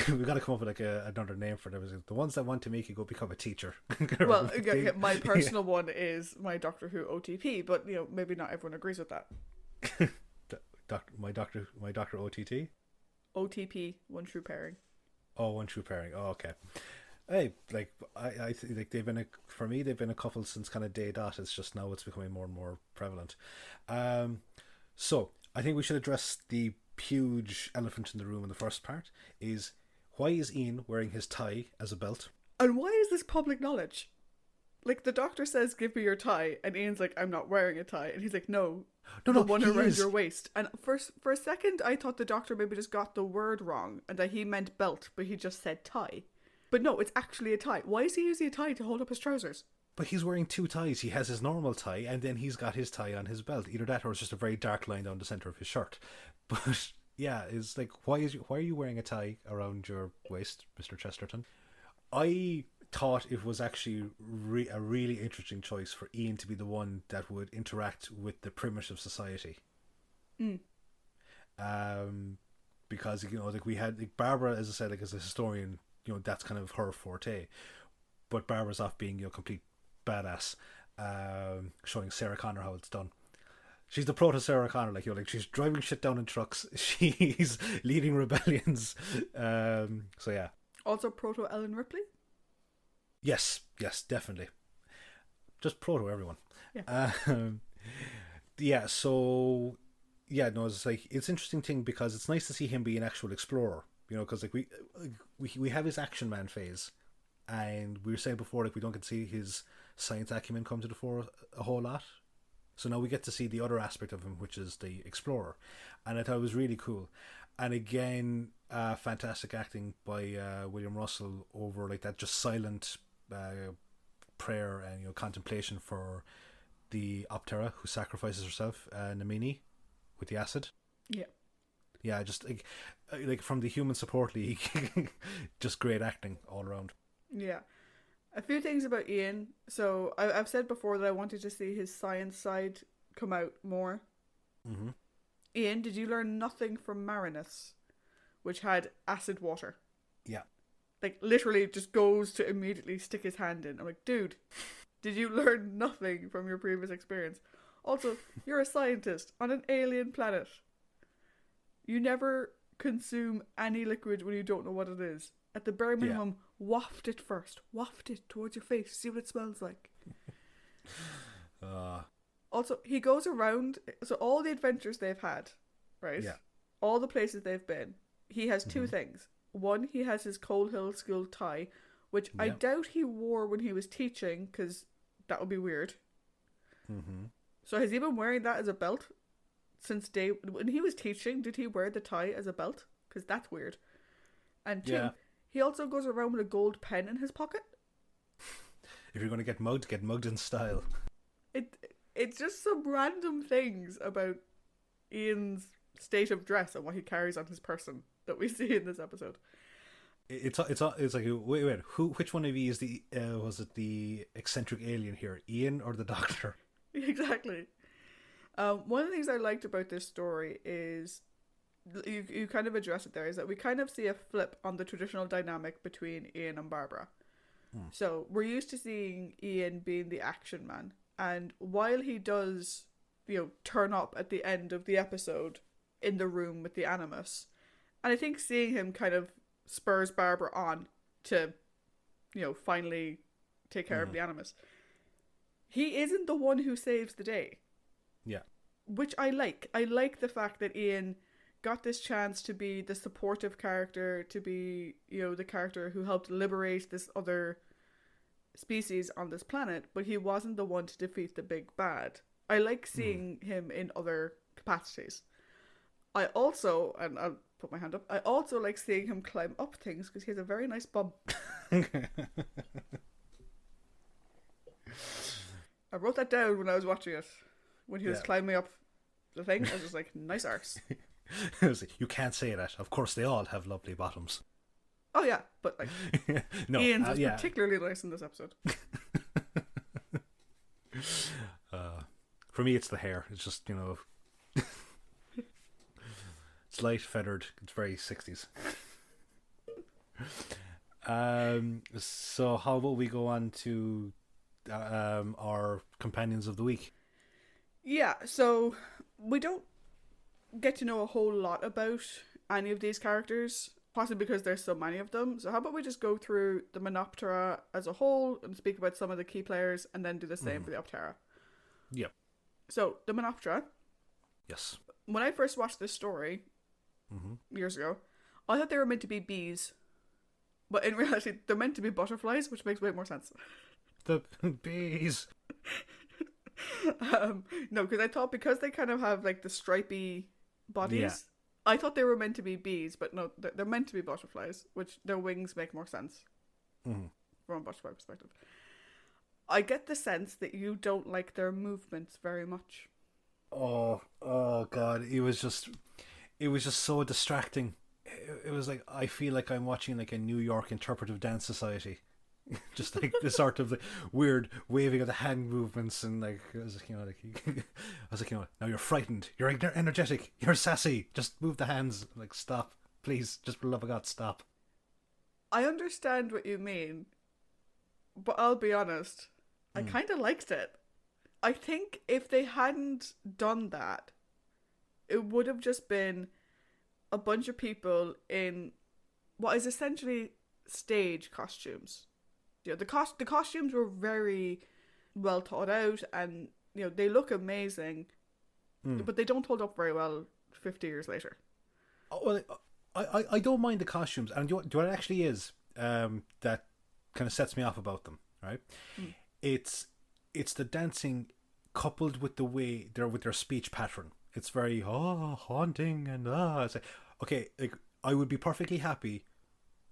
We've got to come up with another name for them. The ones that want to make you go become a teacher.
Well, my personal one is my Doctor Who OTP, but you know, maybe not everyone agrees with that.
My Doctor OTT?
OTP, One True Pairing.
Oh, One True Pairing. Oh, okay. Hey, I think they've been they've been a couple since kind of day dot. It's just now it's becoming more and more prevalent. So I think we should address the huge elephant in the room in the first part. Is why is Ian wearing his tie as a belt?
And why is this public knowledge? The Doctor says, give me your tie, and Ian's like, I'm not wearing a tie, and he's like, no, the one around your waist. And for a second I thought the Doctor maybe just got the word wrong and that he meant belt, but he just said tie. But no, it's actually a tie. Why is he using a tie to hold up his trousers?
But he's wearing two ties. He has his normal tie, and then he's got his tie on his belt. Either that, or it's just a very dark line down the centre of his shirt. But yeah, it's why are you wearing a tie around your waist, Mr. Chesterton? I thought it was actually a really interesting choice for Ian to be the one that would interact with the primitive society. Because we had Barbara, as I said, as a historian, that's kind of her forte. But Barbara's off being complete badass, showing Sarah Connor how it's done. She's the proto Sarah Connor, she's driving shit down in trucks. She's leading rebellions. So yeah.
Also proto Ellen Ripley.
Yes, definitely. Just proto everyone.
Yeah.
So yeah, no, it's it's an interesting thing because it's nice to see him be an actual explorer. Because we have his action man phase, and we were saying before we don't get to see his science acumen come to the fore a whole lot. So now we get to see the other aspect of him, which is the explorer, and I thought it was really cool. And again, fantastic acting by William Russell over that just silent prayer and contemplation for the Optera who sacrifices herself, Namini, with the acid. Yeah, just from the Human Support League, just great acting all around.
Yeah. A few things about Ian. So I've said before that I wanted to see his science side come out more.
Mm-hmm.
Ian, did you learn nothing from Marinus, which had acid water?
Yeah.
Like, literally just goes to immediately stick his hand in. I'm like, dude, did you learn nothing from your previous experience? Also, you're a scientist on an alien planet. You never consume any liquid when you don't know what it is. At the bare minimum, waft it first. Waft it towards your face. See what it smells like. Also, he goes around. So all the adventures they've had, right?
Yeah.
All the places they've been. He has two things. One, he has his Coal Hill School tie, which I doubt he wore when he was teaching, because that would be weird.
Mm-hmm.
So has he been wearing that as a belt since when he was teaching? Did he wear the tie as a belt? Because that's weird. And two, he also goes around with a gold pen in his pocket.
If you're going to get mugged in style.
It's just some random things about Ian's state of dress and what he carries on his person that we see in this episode.
It's like, wait, which one of you is the was it the eccentric alien here, Ian or the Doctor?
Exactly. One of the things I liked about this story is you kind of address it there, is that we kind of see a flip on the traditional dynamic between Ian and Barbara. So we're used to seeing Ian being the action man, and while he does, turn up at the end of the episode in the room with the Animus, and I think seeing him kind of spurs Barbara on to, finally take care of the Animus. He isn't the one who saves the day.
Yeah.
Which I like. I like the fact that Ian got this chance to be the supportive character, to be, the character who helped liberate this other species on this planet, but he wasn't the one to defeat the big bad. I like seeing him in other capacities. I also, and I'll put my hand up, I also like seeing him climb up things because he has a very nice bum. I wrote that down when I was watching it. When he was climbing up the thing, I was just like, nice arse.
You can't say that. Of course, they all have lovely bottoms.
Oh yeah, but like,
no,
Ian's was particularly nice in this episode.
For me, it's the hair. It's just, it's light, feathered. It's very 60s. So how about we go on to our companions of the week?
Yeah, so we don't get to know a whole lot about any of these characters, possibly because there's so many of them. So how about we just go through the Menoptera as a whole and speak about some of the key players, and then do the same for the Optera.
Yep.
So the Menoptera.
Yes.
When I first watched this story years ago, I thought they were meant to be bees, but in reality they're meant to be butterflies, which makes way more sense.
The bees.
No, because I thought because they kind of have like the stripy bodies, I thought they were meant to be bees, but no, they're meant to be butterflies, which their wings make more sense from a butterfly perspective. I get the sense that you don't like their movements very much. Oh
God! It was just so distracting. It was like, I feel like I'm watching like a New York interpretive dance society. Just like the sort of like weird waving of the hand movements, and like I was like, now you're frightened, you're energetic, you're sassy. Just move the hands. Like, stop, please, just for the love of God, stop.
I understand what you mean, but I'll be honest, I kind of liked it. I think if they hadn't done that, it would have just been a bunch of people in what is essentially stage costumes. The costumes were very well thought out, and they look amazing, but they don't hold up very well 50 years later.
Oh, well, I don't mind the costumes, and do you know what it actually is that kind of sets me off about them, right? It's the dancing coupled with the way they're with their speech pattern. It's very haunting, and it's like, okay, like, I would be perfectly happy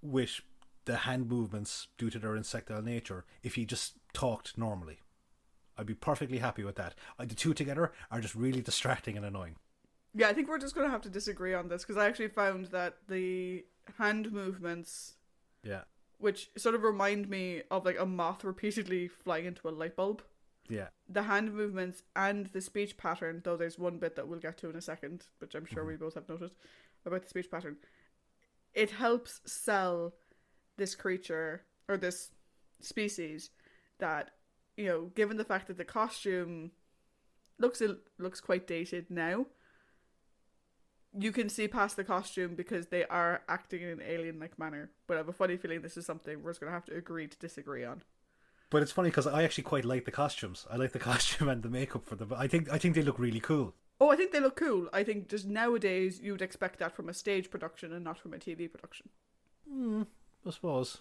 with the hand movements due to their insectile nature if he just talked normally. I'd be perfectly happy with that. The two together are just really distracting and annoying.
Yeah, I think we're just going to have to disagree on this, because I actually found that the hand movements, which sort of remind me of like a moth repeatedly flying into a light bulb,
Yeah.
The hand movements and the speech pattern, though there's one bit that we'll get to in a second, which I'm sure we both have noted about the speech pattern. It helps sell this creature or this species that, you know, given the fact that the costume looks quite dated now, you can see past the costume because they are acting in an alien-like manner. But I have a funny feeling this is something we're just going to have to agree to disagree on.
But it's funny because I actually quite like the costumes. I like the costume and the makeup for them. I think they look really cool.
Oh, I think they look cool. I think just nowadays you would expect that from a stage production and not from a TV production.
I suppose.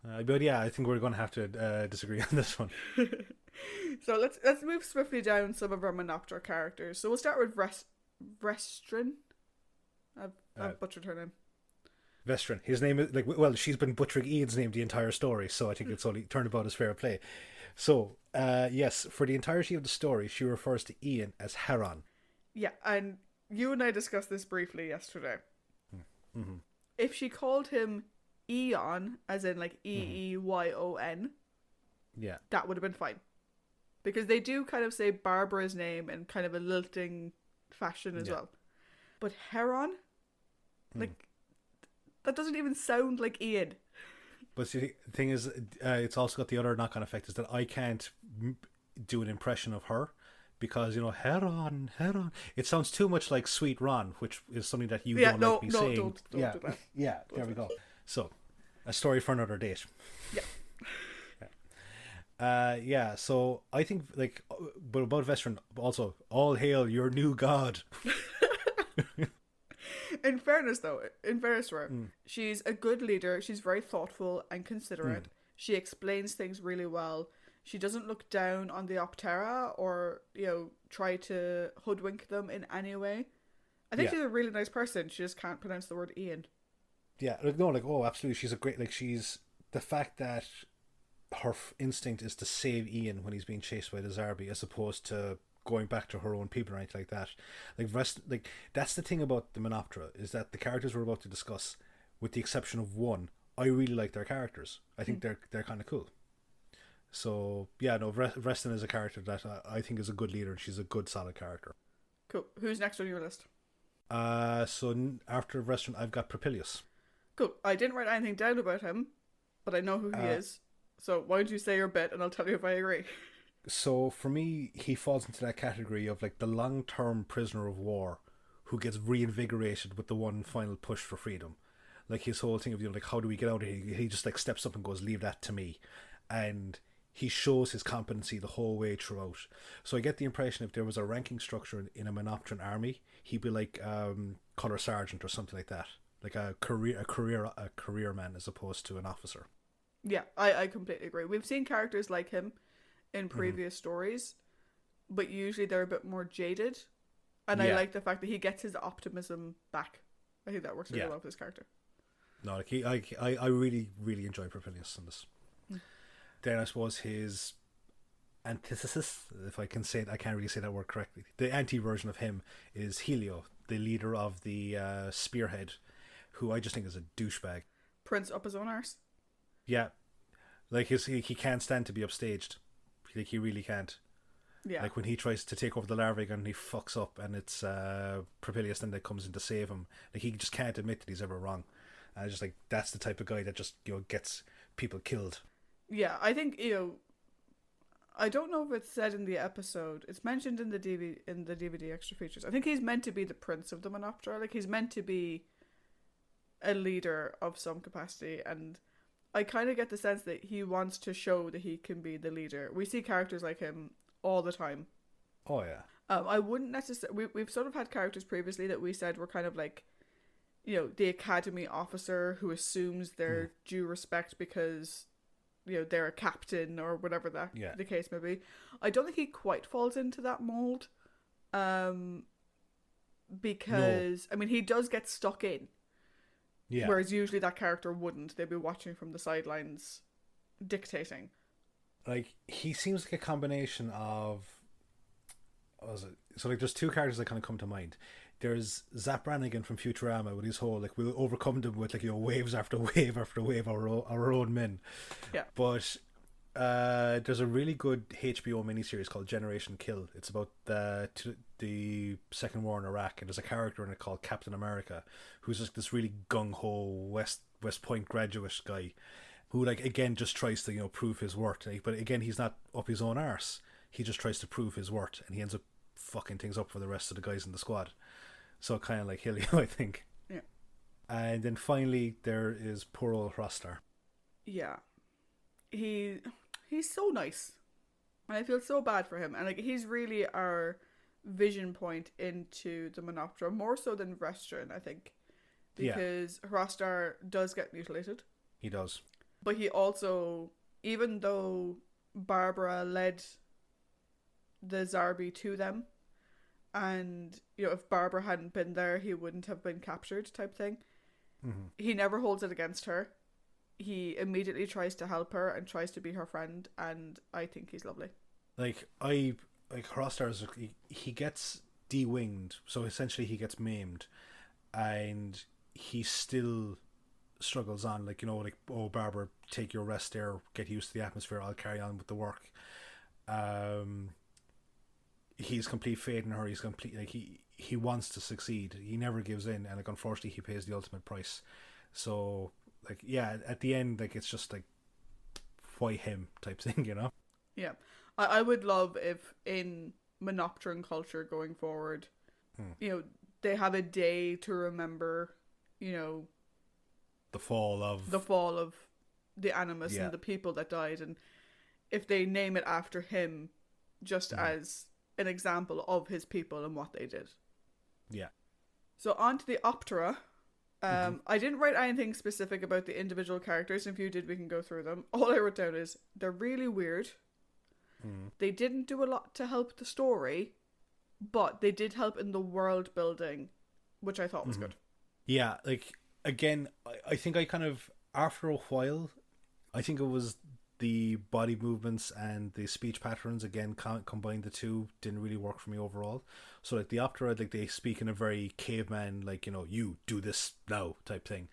But yeah, I think we're going to have to disagree on this one.
So let's move swiftly down some of our Monoptera characters. So we'll start with Vestrin. I've butchered her name.
Vestrin. His name is she's been butchering Ian's name the entire story, so I think it's only turnabout is fair play. So, yes, for the entirety of the story, she refers to Ian as Heron.
Yeah, and you and I discussed this briefly yesterday.
Mm-hmm.
If she called him Eon, as in like Eeyon,
yeah,
that would have been fine. Because they do kind of say Barbara's name in kind of a lilting fashion as well. But Heron, that doesn't even sound like Ian.
But see, the thing is, it's also got the other knock-on effect is that I can't do an impression of her because, you know, Heron. It sounds too much like Sweet Ron, which is something that you don't like me saying.
Don't do that.
Yeah, there we go. So, a story for another date.
Yeah.
So I think, but about Vestrin, also, all hail your new god.
In fairness to her, she's a good leader. She's very thoughtful and considerate. She explains things really well. She doesn't look down on the Optera or, you know, try to hoodwink them in any way. I think she's a really nice person. She just can't pronounce the word Ian.
Yeah, absolutely. She's a great, she's the fact that her instinct is to save Ian when he's being chased by the Zarbi as opposed to going back to her own people or anything like that. That's the thing about the Monoptera, is that the characters we're about to discuss, with the exception of one, I really like their characters. I think they're kind of cool. So yeah, no, Vestrin is a character that I think is a good leader, and she's a good solid character.
Cool. Who's next on your list?
So after Vestrin, I've got Propilius.
Cool. I didn't write anything down about him, but I know who he is. So why don't you say your bit and I'll tell you if I agree.
So for me, he falls into that category of the long-term prisoner of war who gets reinvigorated with the one final push for freedom. Like his whole thing of, you know, how do we get out of here? He just steps up and goes, leave that to me. And he shows his competency the whole way throughout. So I get the impression if there was a ranking structure in a Monopteran army, he'd be like Colour Sergeant or something like that. Like a career man as opposed to an officer.
Yeah, I completely agree. We've seen characters like him in previous stories, but usually they're a bit more jaded. And I like the fact that he gets his optimism back. I think that works really well for this character.
No, I really, really enjoy Propilius in this. Then I suppose his antithesis, if I can say it, I can't really say that word correctly. The anti-version of him is Helio, the leader of the Spearhead, who I just think is a douchebag.
Prince up his own arse?
Yeah. He can't stand to be upstaged. He really can't.
Yeah.
Like when he tries to take over the Larvae and he fucks up and it's Propilius then that comes in to save him. He just can't admit that he's ever wrong. And I just that's the type of guy that just, gets people killed. Yeah,
I think, I don't know if it's said in the episode. It's mentioned in the DVD extra features. I think he's meant to be the prince of the Monoptera. He's meant to be a leader of some capacity, and I kind of get the sense that he wants to show that he can be the leader. We see characters like him all the time.
Oh yeah.
I wouldn't necessarily. We've sort of had characters previously that we said were kind of like, the academy officer who assumes their due respect because, they're a captain or whatever the case may be. I don't think he quite falls into that mold. Because he does get stuck in. Yeah. Whereas usually that character wouldn't. They'd be watching from the sidelines, dictating.
He seems like a combination of... What was it? So, there's two characters that kind of come to mind. There's Zap Brannigan from Futurama with his whole, we'll overcome them with, waves after wave after wave of our own men.
Yeah.
But There's a really good HBO miniseries called Generation Kill. It's about the Second War in Iraq, and there's a character in it called Captain America, who's just this really gung ho West Point graduate guy, who like again just tries to prove his worth. But again, he's not up his own arse. He just tries to prove his worth, and he ends up fucking things up for the rest of the guys in the squad. So kind of like Hilly, I think.
Yeah.
And then finally there is poor old Hrostar.
Yeah. He's so nice. And I feel so bad for him. And like he's really our vision point into the Menoptera, more so than Vestrin, I think. Because Hrostar does get mutilated.
He does.
But he also, even though Barbara led the Zarbi to them, and if Barbara hadn't been there, he wouldn't have been captured, type thing.
Mm-hmm. He
He never holds it against her. He immediately tries to help her and tries to be her friend, and I think he's lovely.
Like Hrostar's, he gets de-winged, so essentially he gets maimed, and he still struggles on. Like oh Barbara, take your rest there, get used to the atmosphere. I'll carry on with the work. He's complete faith in her. He's complete he wants to succeed. He never gives in, and like unfortunately he pays the ultimate price. So like at the end, like it's just like why him type thing,
Yeah. I would love if in Menopteran culture going forward, they have a day to remember,
the fall of
the Animus and the people that died, and if they name it after him just as an example of his people and what they did.
Yeah.
So on to the Optera. I didn't write anything specific about the individual characters. If you did, we can go through them. All I wrote down is they're really weird. They didn't do a lot to help the story, but they did help in the world building, which I thought was good.
Yeah, like again, I think I kind of after a while, I think it was the body movements and the speech patterns again combined, the two didn't really work for me overall. So like the Optera, like they speak in a very caveman, like you do this now type thing,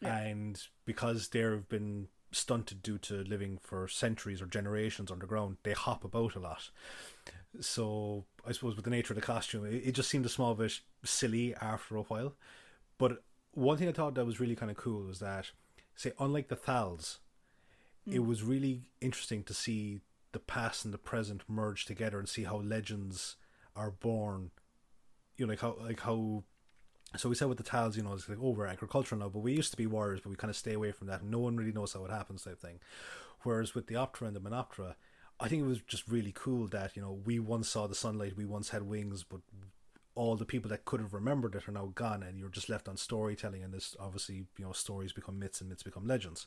and because they've been stunted due to living for centuries or generations underground, they hop about a lot. So I suppose with the nature of the costume, it just seemed a small bit silly after a while. But one thing I thought that was really kind of cool was that, say, unlike the Thals, it was really interesting to see the past and the present merge together and see how legends are born. Like how. So we said with the Thals, it's like, oh, we're agricultural now, but we used to be warriors, but we kind of stay away from that, and no one really knows how it happens, type thing. Whereas with the Optera and the Menoptera, I think it was just really cool that we once saw the sunlight, we once had wings, but all the people that could have remembered it are now gone, and you're just left on storytelling, and this obviously stories become myths and myths become legends.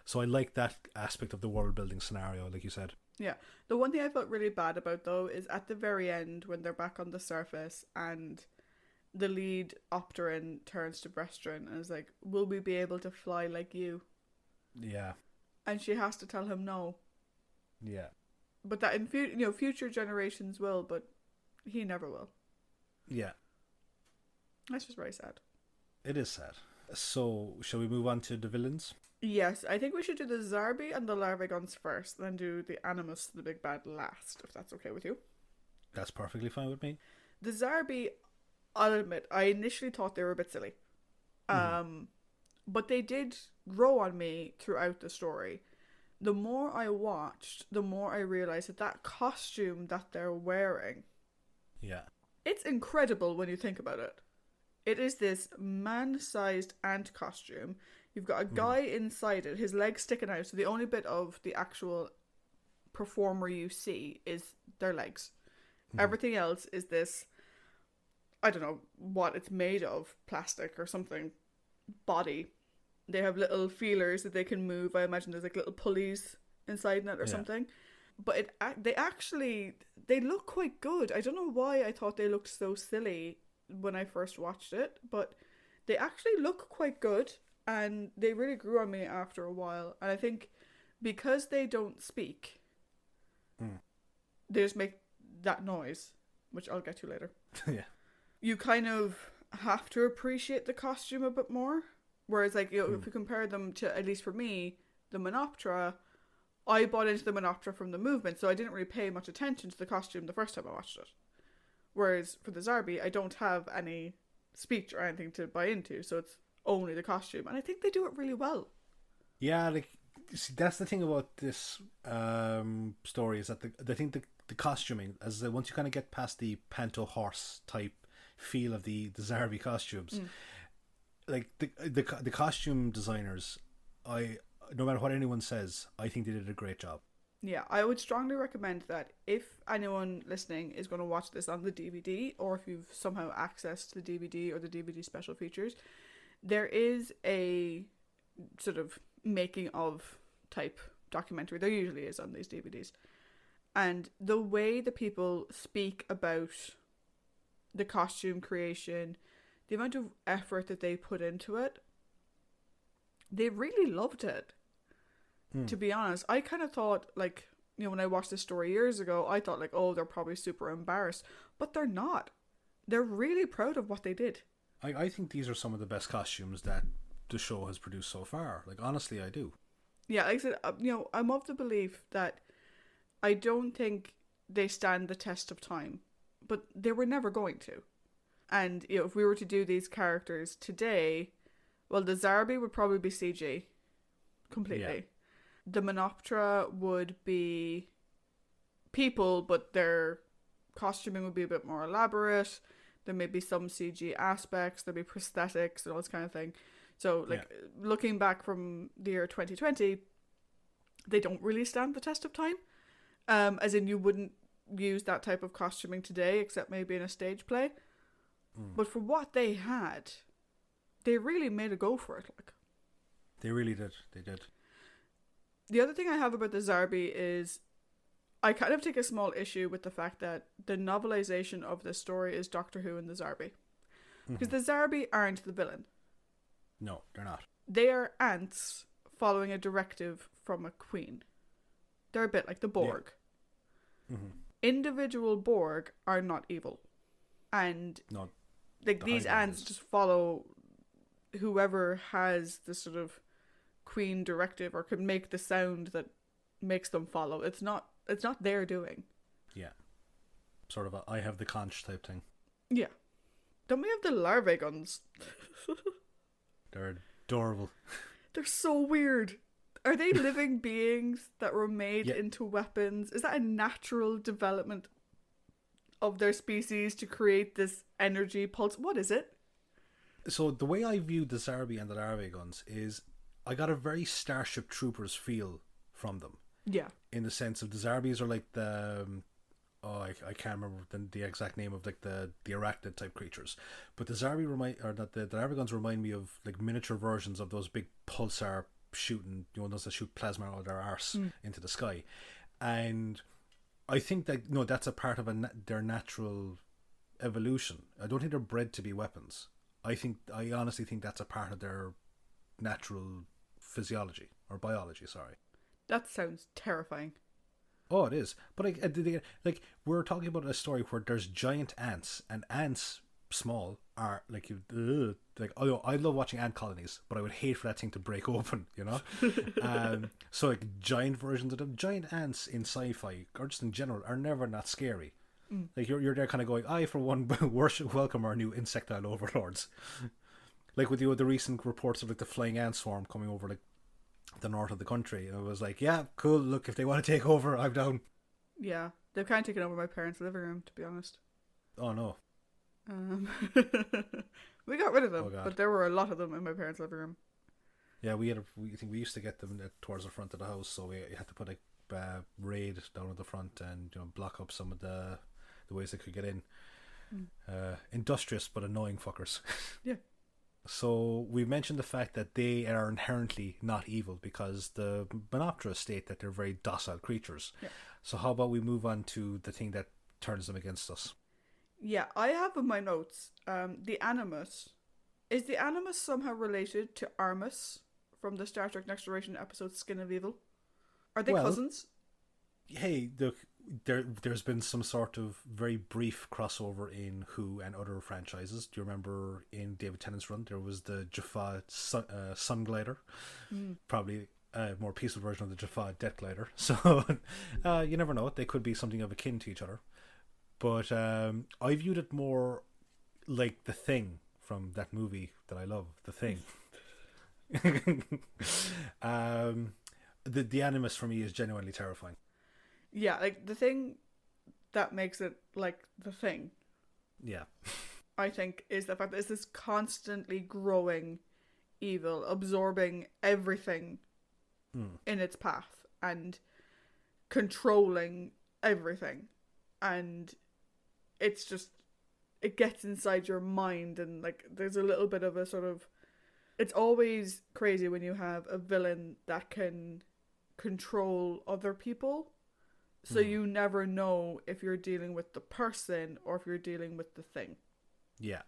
So I like that aspect of the world building scenario, like you said.
Yeah. The one thing I felt really bad about though is at the very end when they're back on the surface and the lead Opteran turns to Vestrin and is like, will we be able to fly like you?
Yeah.
And she has to tell him no.
Yeah.
But that in future generations will, but he never will.
Yeah.
That's just very sad.
It is sad. So, shall we move on to the villains?
Yes, I think we should do the Zarbi and the Larvagons first, then do the Animus, the big bad, last, if that's okay with you.
That's perfectly fine with me.
The Zarbi, I'll admit, I initially thought they were a bit silly. But they did grow on me throughout the story. The more I watched, the more I realised that costume that they're wearing...
Yeah.
It's incredible when you think about it. It is this man-sized ant costume. You've got a guy inside it, his legs sticking out, so the only bit of the actual performer you see is their legs. Everything else is this, I don't know what it's made of, plastic or something, body. They have little feelers that they can move. I imagine there's like little pulleys inside it or something. But they look quite good. I don't know why I thought they looked so silly when I first watched it, but they actually look quite good, and they really grew on me after a while. And I think because they don't speak, they just make that noise, which I'll get to later.
Yeah.
You kind of have to appreciate the costume a bit more. Whereas, like, if you compare them to, at least for me, the Menoptera, I bought into the Menoptera from the movement, so I didn't really pay much attention to the costume the first time I watched it. Whereas for the Zarbi, I don't have any speech or anything to buy into, so it's only the costume. And I think they do it really well.
Yeah, like, see, that's the thing about this story, is that I think the costuming, as once you kind of get past the panto horse type feel of the Zarbi costumes, like the costume designers, no matter what anyone says, I think they did a great job.
Yeah, I would strongly recommend that if anyone listening is going to watch this on the DVD, or if you've somehow accessed the DVD or the DVD special features, there is a sort of making of type documentary. There usually is on these DVDs. And the way the people speak about the costume creation, the amount of effort that they put into it, they really loved it. To be honest, I kind of thought, like, you know, when I watched this story years ago, I thought, like, oh, they're probably super embarrassed. But they're not. They're really proud of what they did.
I think these are some of the best costumes that the show has produced so far. Like, honestly, I do.
Yeah, like I said, you know, I'm of the belief that I don't think they stand the test of time. But they were never going to. And, you know, if we were to do these characters today, well, the Zarbi would probably be CG. Completely. Yeah. The Menoptera would be people, but their costuming would be a bit more elaborate. There may be some CG aspects. There'd be prosthetics and all this kind of thing. So, like, looking back from the year 2020, they don't really stand the test of time. As in, you wouldn't use that type of costuming today, except maybe in a stage play. But for what they had, they really made a go for it. Like,
they really did. They did.
The other thing I have about the Zarbi is I kind of take a small issue with the fact that the novelization of this story is Doctor Who and the Zarbi. Because the Zarbi aren't the villain.
No, they're not.
They are ants following a directive from a queen. They're a bit like the Borg. Yeah. Individual Borg are not evil. And
no,
like these ants just follow whoever has the sort of queen directive or could make the sound that makes them follow. It's not their doing.
Yeah. Sort of a I have the conch type thing.
Yeah. Don't we have the larvae guns?
They're adorable.
They're so weird. Are they living beings that were made into weapons? Is that a natural development of their species to create this energy pulse? What is it?
So the way I viewed the Zarbi and the larvae guns is I got a very Starship Troopers feel from them.
Yeah. In
the sense of the Zarbis are like the I can't remember the exact name of like the arachnid type creatures, but the Zarbi the larvae guns remind me of like miniature versions of those big pulsar shooting, you know, those that shoot plasma out of their arse into the sky. And I think that that's a part of their natural evolution. I don't think they're bred to be weapons. I honestly think that's a part of their natural physiology or biology. Sorry.
That sounds terrifying.
Oh, it is. But like we're talking about a story where there's giant ants, and ants small are like I love watching ant colonies, but I would hate for that thing to break open, you know. So like giant versions of them, giant ants in sci-fi or just in general are never that scary. Like you're there kind of going, I for one welcome our new insectile overlords. Like with the recent reports of like the flying ant swarm coming over like the north of the country, and it was like, yeah, cool, look, if they want to take over, I'm down.
Yeah, they've kind of taken over my parents' living room, to be honest.
Oh no.
We got rid of them, but there were a lot of them in my parents' living room.
Yeah, we think we used to get them towards the front of the house, so we had to put a raid down at the front and block up some of the ways they could get in. Industrious but annoying fuckers.
Yeah.
So we mentioned the fact that they are inherently not evil because the Menoptera state that they're very docile creatures.
Yeah.
So how about we move on to the thing that turns them against us?
Yeah, I have in my notes, the Animus. Is the Animus somehow related to Armus from the Star Trek Next Generation episode Skin of Evil? Are they cousins?
Hey, there's been some sort of very brief crossover in Who and other franchises. Do you remember in David Tennant's run there was the Jaffa Sun Glider? Probably a more peaceful version of the Jaffa Death Glider. So you never know; they could be something of akin to each other. But I viewed it more like The Thing from that movie that I love, The Thing. The Animus for me is genuinely terrifying.
Yeah, like the thing that makes it like The Thing,
Yeah.
I think, is the fact that it's this constantly growing evil, absorbing everything in its path and controlling everything. And it's just, it gets inside your mind, and like there's a little bit of a sort of, it's always crazy when you have a villain that can control other people. So you never know if you're dealing with the person or if you're dealing with the thing.
Yeah.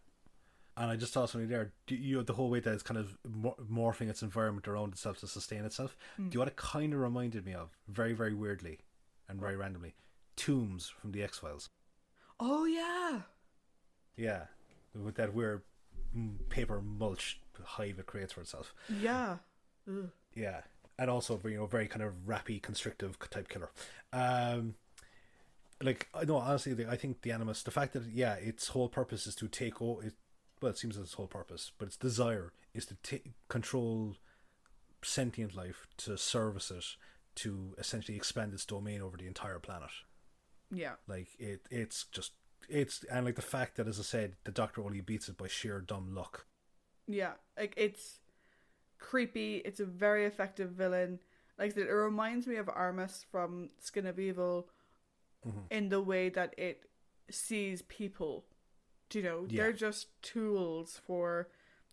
And I just thought something there. The whole way that it's kind of morphing its environment around itself to sustain itself. Do you know what it kind of reminded me of? Very, very weirdly and very randomly. Tombs from the X-Files.
Oh, yeah.
Yeah. With that weird paper mulch hive it creates for itself.
Yeah. Ugh.
Yeah. And also, very kind of rappy, constrictive type killer. Honestly, I think the Animus, the fact that, its whole purpose is to take over, well, it seems that its whole purpose, but its desire is to control sentient life, to service it, to essentially expand its domain over the entire planet.
Yeah.
Like, and like the fact that, as I said, the Doctor only beats it by sheer dumb luck.
Yeah. Like, it's creepy. It's a very effective villain. Like I said, it reminds me of Armus from Skin of Evil in the way that it sees people. They're just tools for,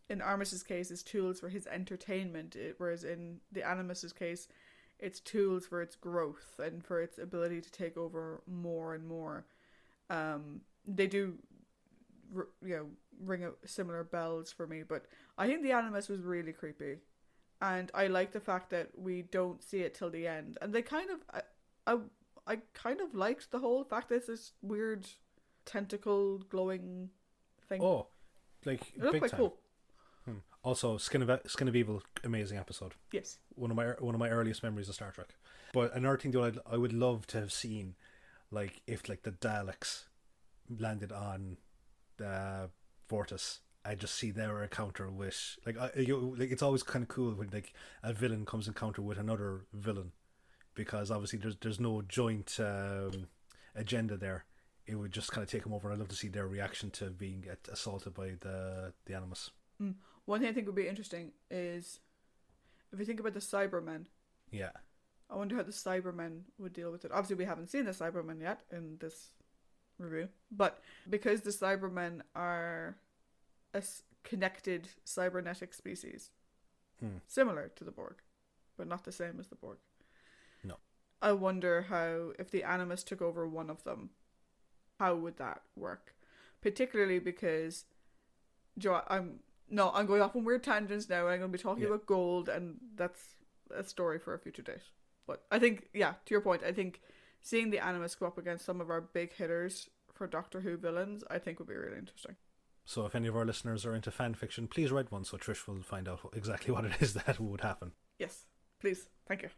in Armus's case, it's tools for his entertainment, whereas in the Animus's case, it's tools for its growth and for its ability to take over more and more. They do, ring similar bells for me, but I think the Animus was really creepy, and I like the fact that we don't see it till the end. And they kind of, I kind of liked the whole fact that it's this weird tentacle glowing thing.
Oh, like
it looked
big
quite
time.
Cool.
Also, Skin of Evil, amazing episode.
Yes,
one of my earliest memories of Star Trek. But another thing that I would love to have seen, like if like the Daleks landed on the Fortis, I just see their encounter with like it's always kind of cool when like a villain comes encounter with another villain, because obviously there's no joint agenda there. It would just kind of take them over. I'd love to see their reaction to being assaulted by the Animus.
One thing I think would be interesting is if you think about the Cybermen.
Yeah.
I wonder how the Cybermen would deal with it. Obviously, we haven't seen the Cybermen yet in this review, but because the Cybermen are a connected cybernetic species, similar to the Borg, but not the same as the Borg.
No.
I wonder how, if the Animus took over one of them, how would that work? Particularly because, I'm going off on weird tangents now, and I'm going to be talking about gold, and that's a story for a future date. But I think, to your point, I think seeing the Animus go up against some of our big hitters for Doctor Who villains, I think would be really interesting.
So if any of our listeners are into fan fiction, please write one so Trish will find out exactly what it is that would happen.
Yes, please. Thank you.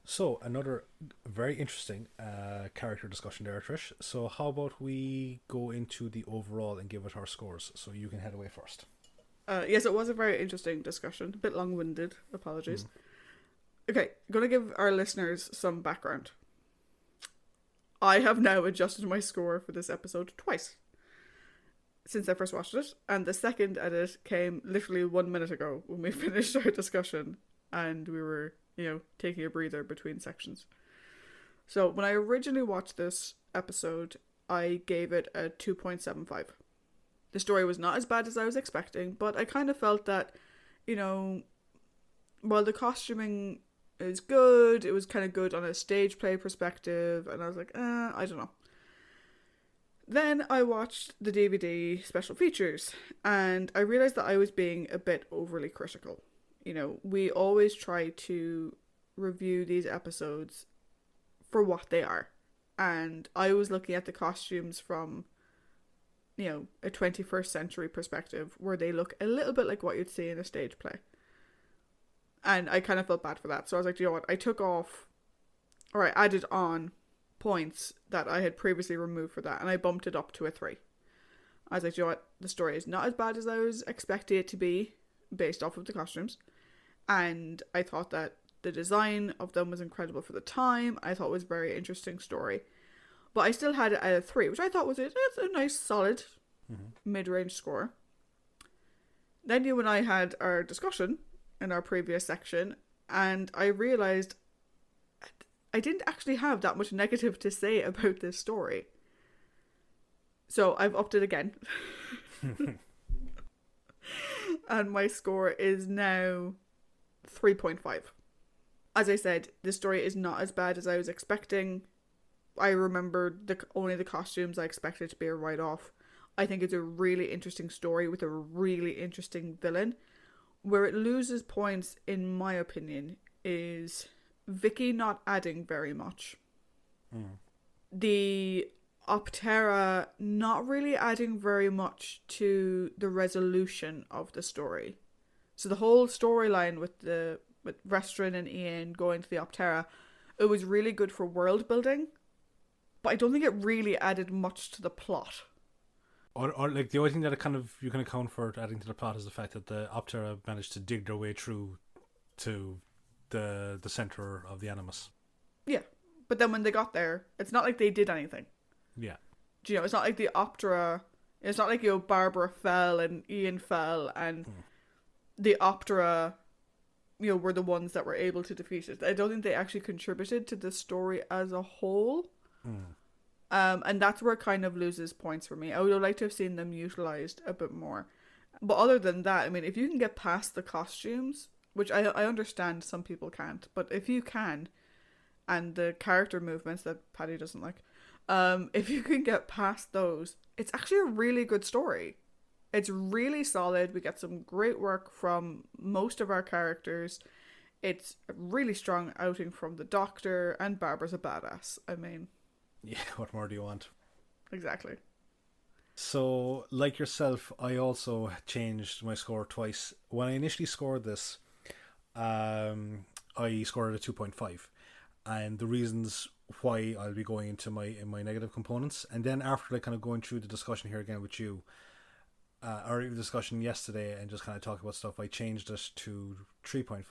So another very interesting character discussion there, Trish. So how about we go into the overall and give it our scores? So you can head away first.
Yes, it was a very interesting discussion. A bit long-winded. Apologies. Okay, I'm going to give our listeners some background. I have now adjusted my score for this episode twice since I first watched it, and the second edit came literally 1 minute ago when we finished our discussion and we were, taking a breather between sections. So when I originally watched this episode, I gave it a 2.75. The story was not as bad as I was expecting, but I kind of felt that, while the costuming is good, it was kind of good on a stage play perspective, and I was like, I don't know. Then I watched the DVD special features, and I realised that I was being a bit overly critical. We always try to review these episodes for what they are. and I was looking at the costumes from, a 21st century perspective, where they look a little bit like what you'd see in a stage play. And I kind of felt bad for that. So I was like, you know what? I added on points that I had previously removed for that, and I bumped it up to a 3. I was like, you know what? The story is not as bad as I was expecting it to be based off of the costumes. And I thought that the design of them was incredible for the time. I thought it was a very interesting story. But I still had it at a 3, which I thought was a nice, solid mid-range score. Then you and I had our discussion in our previous section, and I realised I didn't actually have that much negative to say about this story. So I've upped it again. And my score is now 3.5. As I said, the story is not as bad as I was expecting. I remember only the costumes. I expected it to be a write-off. I think it's a really interesting story with a really interesting villain. Where it loses points, in my opinion, is Vicky not adding very much. The Optera not really adding very much to the resolution of the story. So the whole storyline with Restrin and Ian going to the Optera, it was really good for world building, but I don't think it really added much to the plot.
Or like the only thing that you can account for adding to the plot is the fact that the Optera managed to dig their way through to the center of the Animus.
Yeah, but then when they got there, it's not like they did anything.
Yeah.
Do you know, it's not like the Optera. It's not like Barbara fell and Ian fell and the Optera, were the ones that were able to defeat it. I don't think they actually contributed to the story as a whole. And that's where it kind of loses points for me. I would have liked to have seen them utilised a bit more. But other than that, I mean, if you can get past the costumes, which I understand some people can't, but if you can, and the character movements that Paddy doesn't like, if you can get past those, it's actually a really good story. It's really solid. We get some great work from most of our characters. It's a really strong outing from the Doctor, and Barbara's a badass. I mean...
Yeah, what more do you want?
Exactly.
So, like yourself, I also changed my score twice. When I initially scored this, I scored a 2.5. And the reasons why I'll be going into my negative components. And then after kind of going through the discussion here again with you, or the discussion yesterday and just kind of talk about stuff, I changed it to 3.5.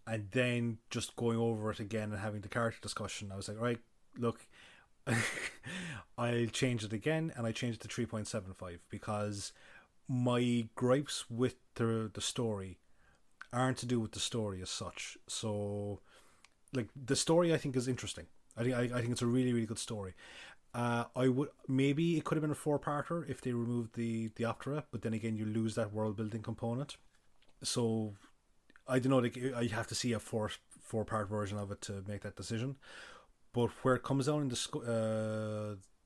And then just going over it again and having the character discussion, I was like, all right, look, I'll change it again, and I changed it to 3.75 because my gripes with the story aren't to do with the story as such. So, like, the story I think is interesting. I think it's a really, really good story. Maybe it could have been a 4-parter if they removed the Optera, but then again you lose that world building component. So I don't know. Like, I have to see a 4-part version of it to make that decision. But where it comes down in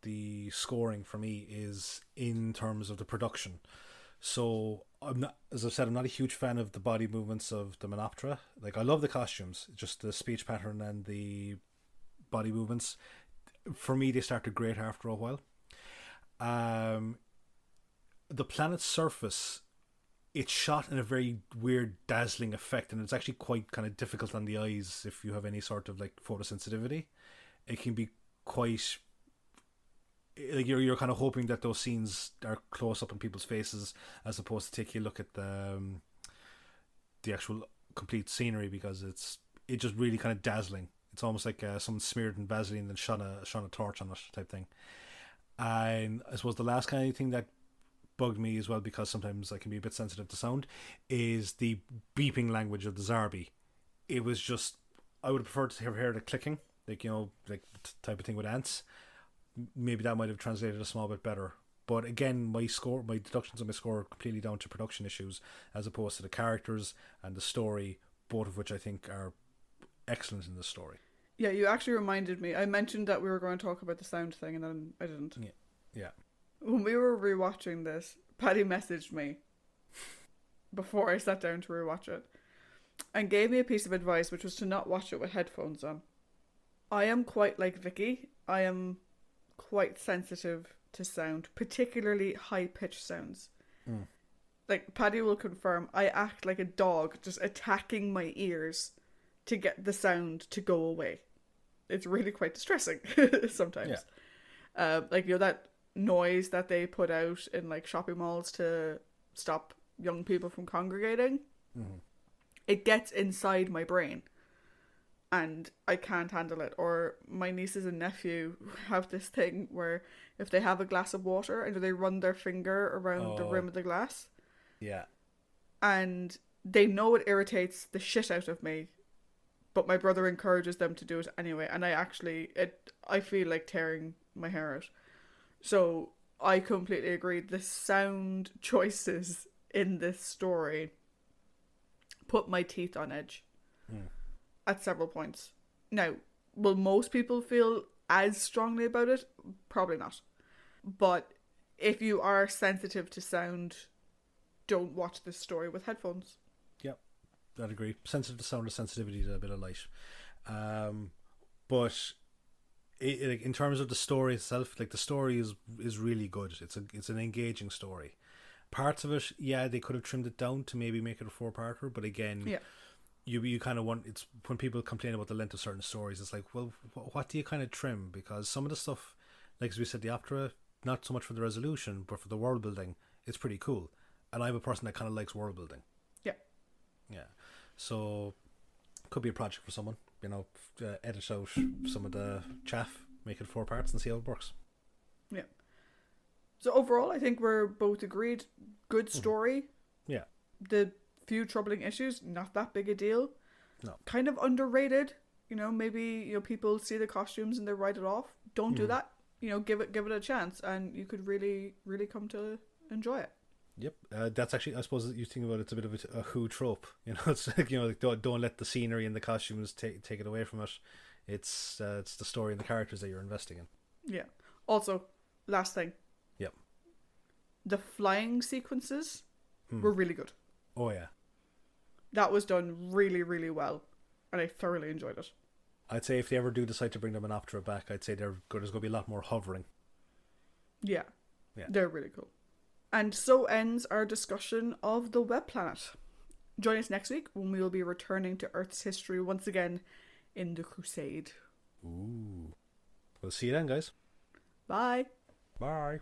the scoring for me is in terms of the production. So as I've said, I'm not a huge fan of the body movements of the Menoptera. Like, I love the costumes, just the speech pattern and the body movements. For me, they start to grate after a while. The planet's surface, it's shot in a very weird, dazzling effect, and it's actually quite kind of difficult on the eyes if you have any sort of like photosensitivity. It can be quite like you're kind of hoping that those scenes are close up in people's faces as opposed to take a look at the actual complete scenery, because it's just really kind of dazzling. It's almost like someone smeared in Vaseline and shone a torch on it type thing. And I suppose the last kind of thing that bugged me as well, because sometimes I can be a bit sensitive to sound, is the beeping language of the Zarbi. It was just, I would prefer to have heard the clicking, like, like the type of thing with ants. Maybe that might have translated a small bit better. But again, my deductions on my score are completely down to production issues as opposed to the characters and the story, both of which I think are excellent in this story.
Yeah, you actually reminded me. I mentioned that we were going to talk about the sound thing, and then I didn't.
Yeah.
When we were rewatching this, Paddy messaged me before I sat down to rewatch it and gave me a piece of advice, which was to not watch it with headphones on. I am quite like Vicky. I am quite sensitive to sound, particularly high-pitched sounds.
Mm.
Like, Paddy will confirm, I act like a dog just attacking my ears to get the sound to go away. It's really quite distressing sometimes.
Yeah.
Like, you know, that noise that they put out in, like, shopping malls to stop young people from congregating.
Mm-hmm.
It gets inside my brain. And I can't handle it. Or my nieces and nephew have this thing where if they have a glass of water and they run their finger around the rim of the glass.
Yeah.
And they know it irritates the shit out of me. But my brother encourages them to do it anyway. And I feel like tearing my hair out. So I completely agree. The sound choices in this story put my teeth on edge.
Mm.
At several points. Now, will most people feel as strongly about it? Probably not. But if you are sensitive to sound, don't watch this story with headphones.
Yep, I'd agree. Sensitive to sound or sensitivity to a bit of light. But in terms of the story itself, like, the story is really good. It's an engaging story. Parts of it, yeah, they could have trimmed it down to maybe make it a 4-parter, but again,
yeah.
You kind of want, it's when people complain about the length of certain stories, it's like, well, what do you kind of trim? Because some of the stuff, like as we said, the Opera, not so much for the resolution, but for the world building, it's pretty cool. And I'm a person that kind of likes world building.
Yeah.
Yeah. So, could be a project for someone, you know, edit out some of the chaff, make it 4 parts and see how it works.
Yeah. So overall, I think we're both agreed. Good story.
Yeah.
The few troubling issues, not that big a deal.
No.
Kind of underrated. You know, maybe, you know, people see the costumes and they write it off. Don't do that. You know, give it a chance, and you could really, really come to enjoy it.
Yep, that's actually, I suppose you think about it, it's a bit of a Who trope. You know, it's like, you know, like, don't let the scenery and the costumes take it away from it. It's the story and the characters that you're investing in.
Yeah. Also, last thing.
Yep.
The flying sequences were really good.
Oh yeah.
That was done really, really well, and I thoroughly enjoyed it.
I'd say if they ever do decide to bring them an Opera back, I'd say there's going to be a lot more hovering.
Yeah.
Yeah.
They're really cool. And so ends our discussion of the Web Planet. Join us next week when we will be returning to Earth's history once again in the Crusade.
Ooh. We'll see you then, guys.
Bye.
Bye.